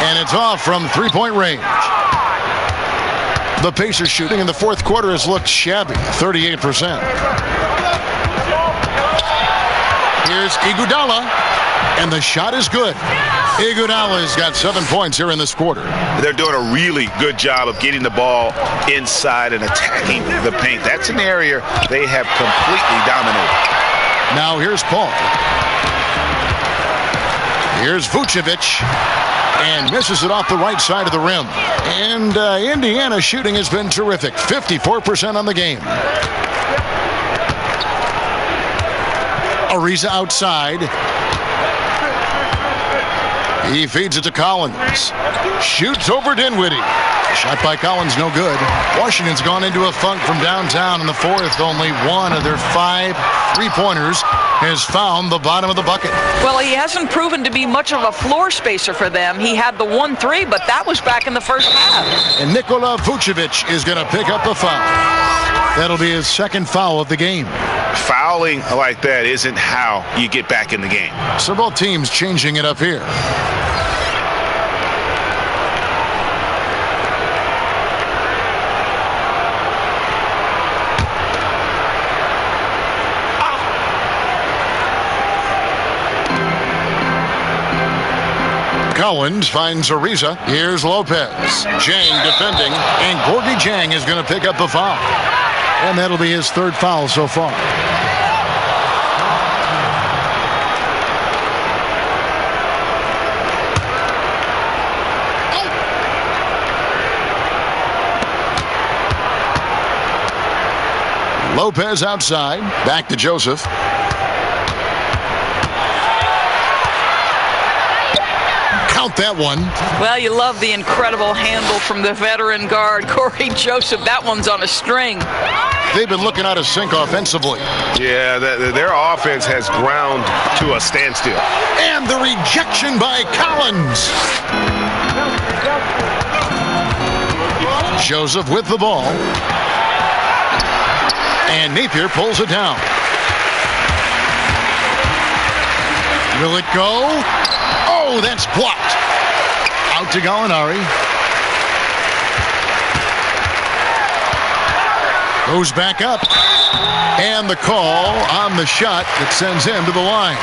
And it's off from three-point range. The Pacers shooting in the fourth quarter has looked shabby, 38%. Here's Iguodala, and the shot is good. Iguodala's got 7 points here in this quarter. They're doing a really good job of getting the ball inside and attacking the paint. That's an area they have completely dominated. Now here's Paul. Here's Vucevic, and misses it off the right side of the rim. And Indiana shooting has been terrific, 54% on the game. Ariza outside. He feeds it to Collins. Shoots over Dinwiddie. Shot by Collins, no good. Washington's gone into a funk from downtown in the fourth. Only one of their 5 three-pointers has found the bottom of the bucket. Well, he hasn't proven to be much of a floor spacer for them. He had the 1-3, but that was back in the first half. And Nikola Vucevic is going to pick up the foul. That'll be his second foul of the game. Fouling like that isn't how you get back in the game. So both teams changing it up here. Collins finds Ariza. Here's Lopez. Jang defending, and Gorgie Jang is going to pick up the foul. And that'll be his third foul so far. Lopez outside. Back to Joseph. Count that one. Well, you love the incredible handle from the veteran guard, Corey Joseph. That one's on a string. They've been looking out of sync offensively. Yeah, their offense has ground to a standstill. And the rejection by Collins. Joseph with the ball. And Napier pulls it down. Will it go? Oh, that's blocked. Out to Gallinari. Goes back up. And the call on the shot that sends him to the line.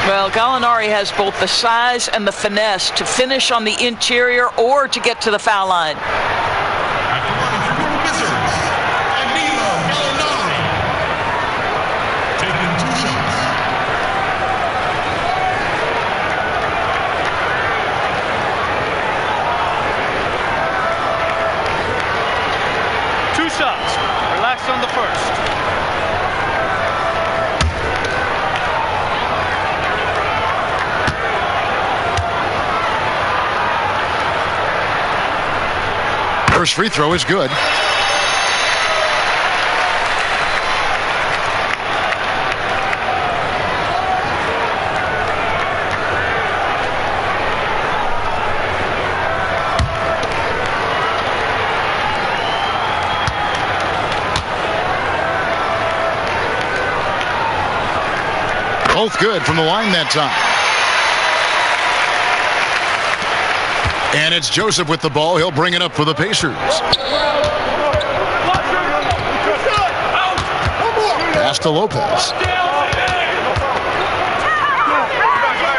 Well, Gallinari has both the size and the finesse to finish on the interior or to get to the foul line. First free throw is good. Both good from the line that time. And it's Joseph with the ball. He'll bring it up for the Pacers. Pass to Lopez.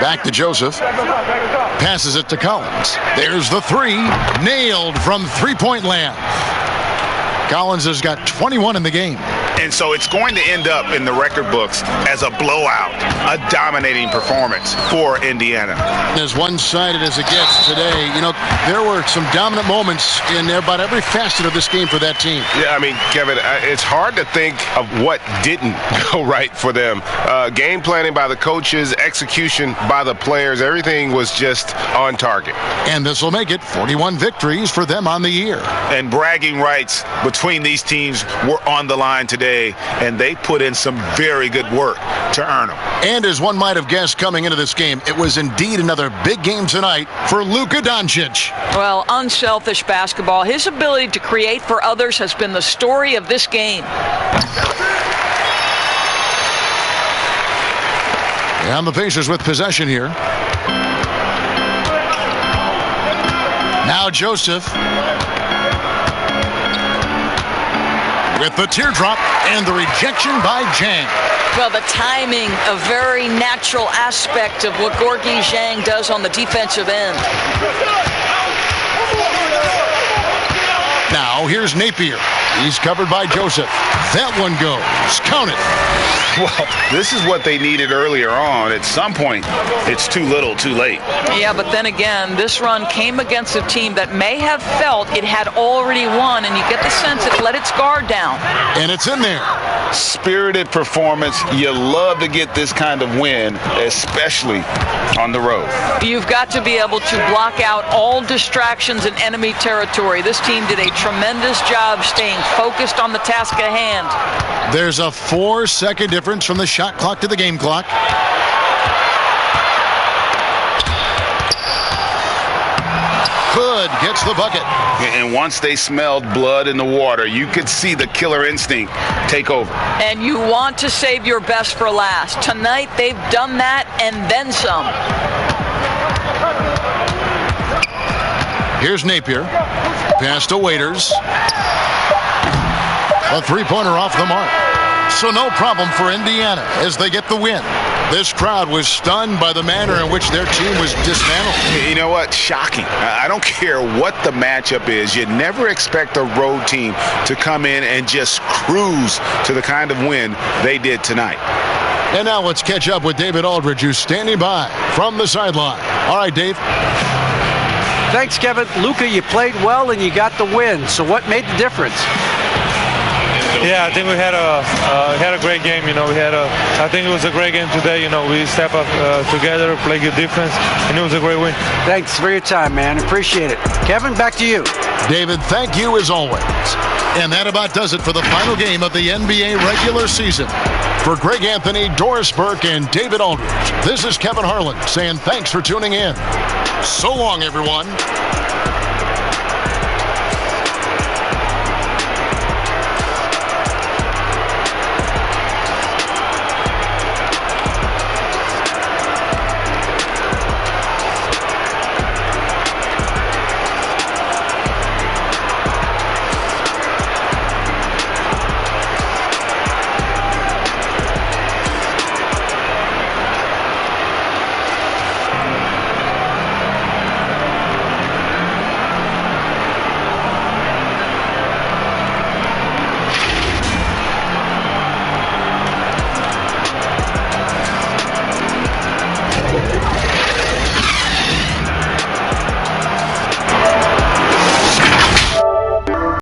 Back to Joseph. Passes it to Collins. There's the three. Nailed from three-point land. Collins has got 21 in the game. And so it's going to end up in the record books as a blowout, a dominating performance for Indiana. As one-sided as it gets today, you know, there were some dominant moments in about every facet of this game for that team. Yeah, I mean, Kevin, it's hard to think of what didn't go right for them. Game planning by the coaches, execution by the players, everything was just on target. And this will make it 41 victories for them on the year. And bragging rights between these teams were on the line today, and they put in some very good work to earn them. And as one might have guessed coming into this game, it was indeed another big game tonight for Luka Doncic. Well, unselfish basketball. His ability to create for others has been the story of this game. And the Pacers with possession here. Now Joseph with the teardrop and the rejection by Zhang. Well, the timing, a very natural aspect of what Gorgui Zhang does on the defensive end. Now here's Napier. He's covered by Joseph. That one goes. Count it. Well, this is what they needed earlier on. At some point, it's too little, too late. Yeah, but then again, this run came against a team that may have felt it had already won, and you get the sense it let its guard down. And it's in there. Spirited performance. You love to get this kind of win, especially on the road. You've got to be able to block out all distractions in enemy territory. This team did a tremendous job staying focused on the task at hand. There's a 4-second difference from the shot clock to the game clock. Hood gets the bucket. And once they smelled blood in the water, you could see the killer instinct take over. And you want to save your best for last. Tonight, they've done that and then some. Here's Napier. Pass to Waiters. A three-pointer off the mark. So no problem for Indiana as they get the win. This crowd was stunned by the manner in which their team was dismantled. You know what? Shocking. I don't care what the matchup is. You never expect a road team to come in and just cruise to the kind of win they did tonight. And now let's catch up with David Aldridge, who's standing by from the sideline. All right, Dave. Thanks, Kevin. Luka, you played well and you got the win. So what made the difference? Yeah, I think we had a great game. You know, I think it was a great game today. You know, we step up together, play good defense, and it was a great win. Thanks for your time, man. Appreciate it. Kevin, back to you. David, thank you as always. And that about does it for the final game of the NBA regular season. For Greg Anthony, Doris Burke, and David Aldridge, this is Kevin Harlan saying thanks for tuning in. So long, everyone.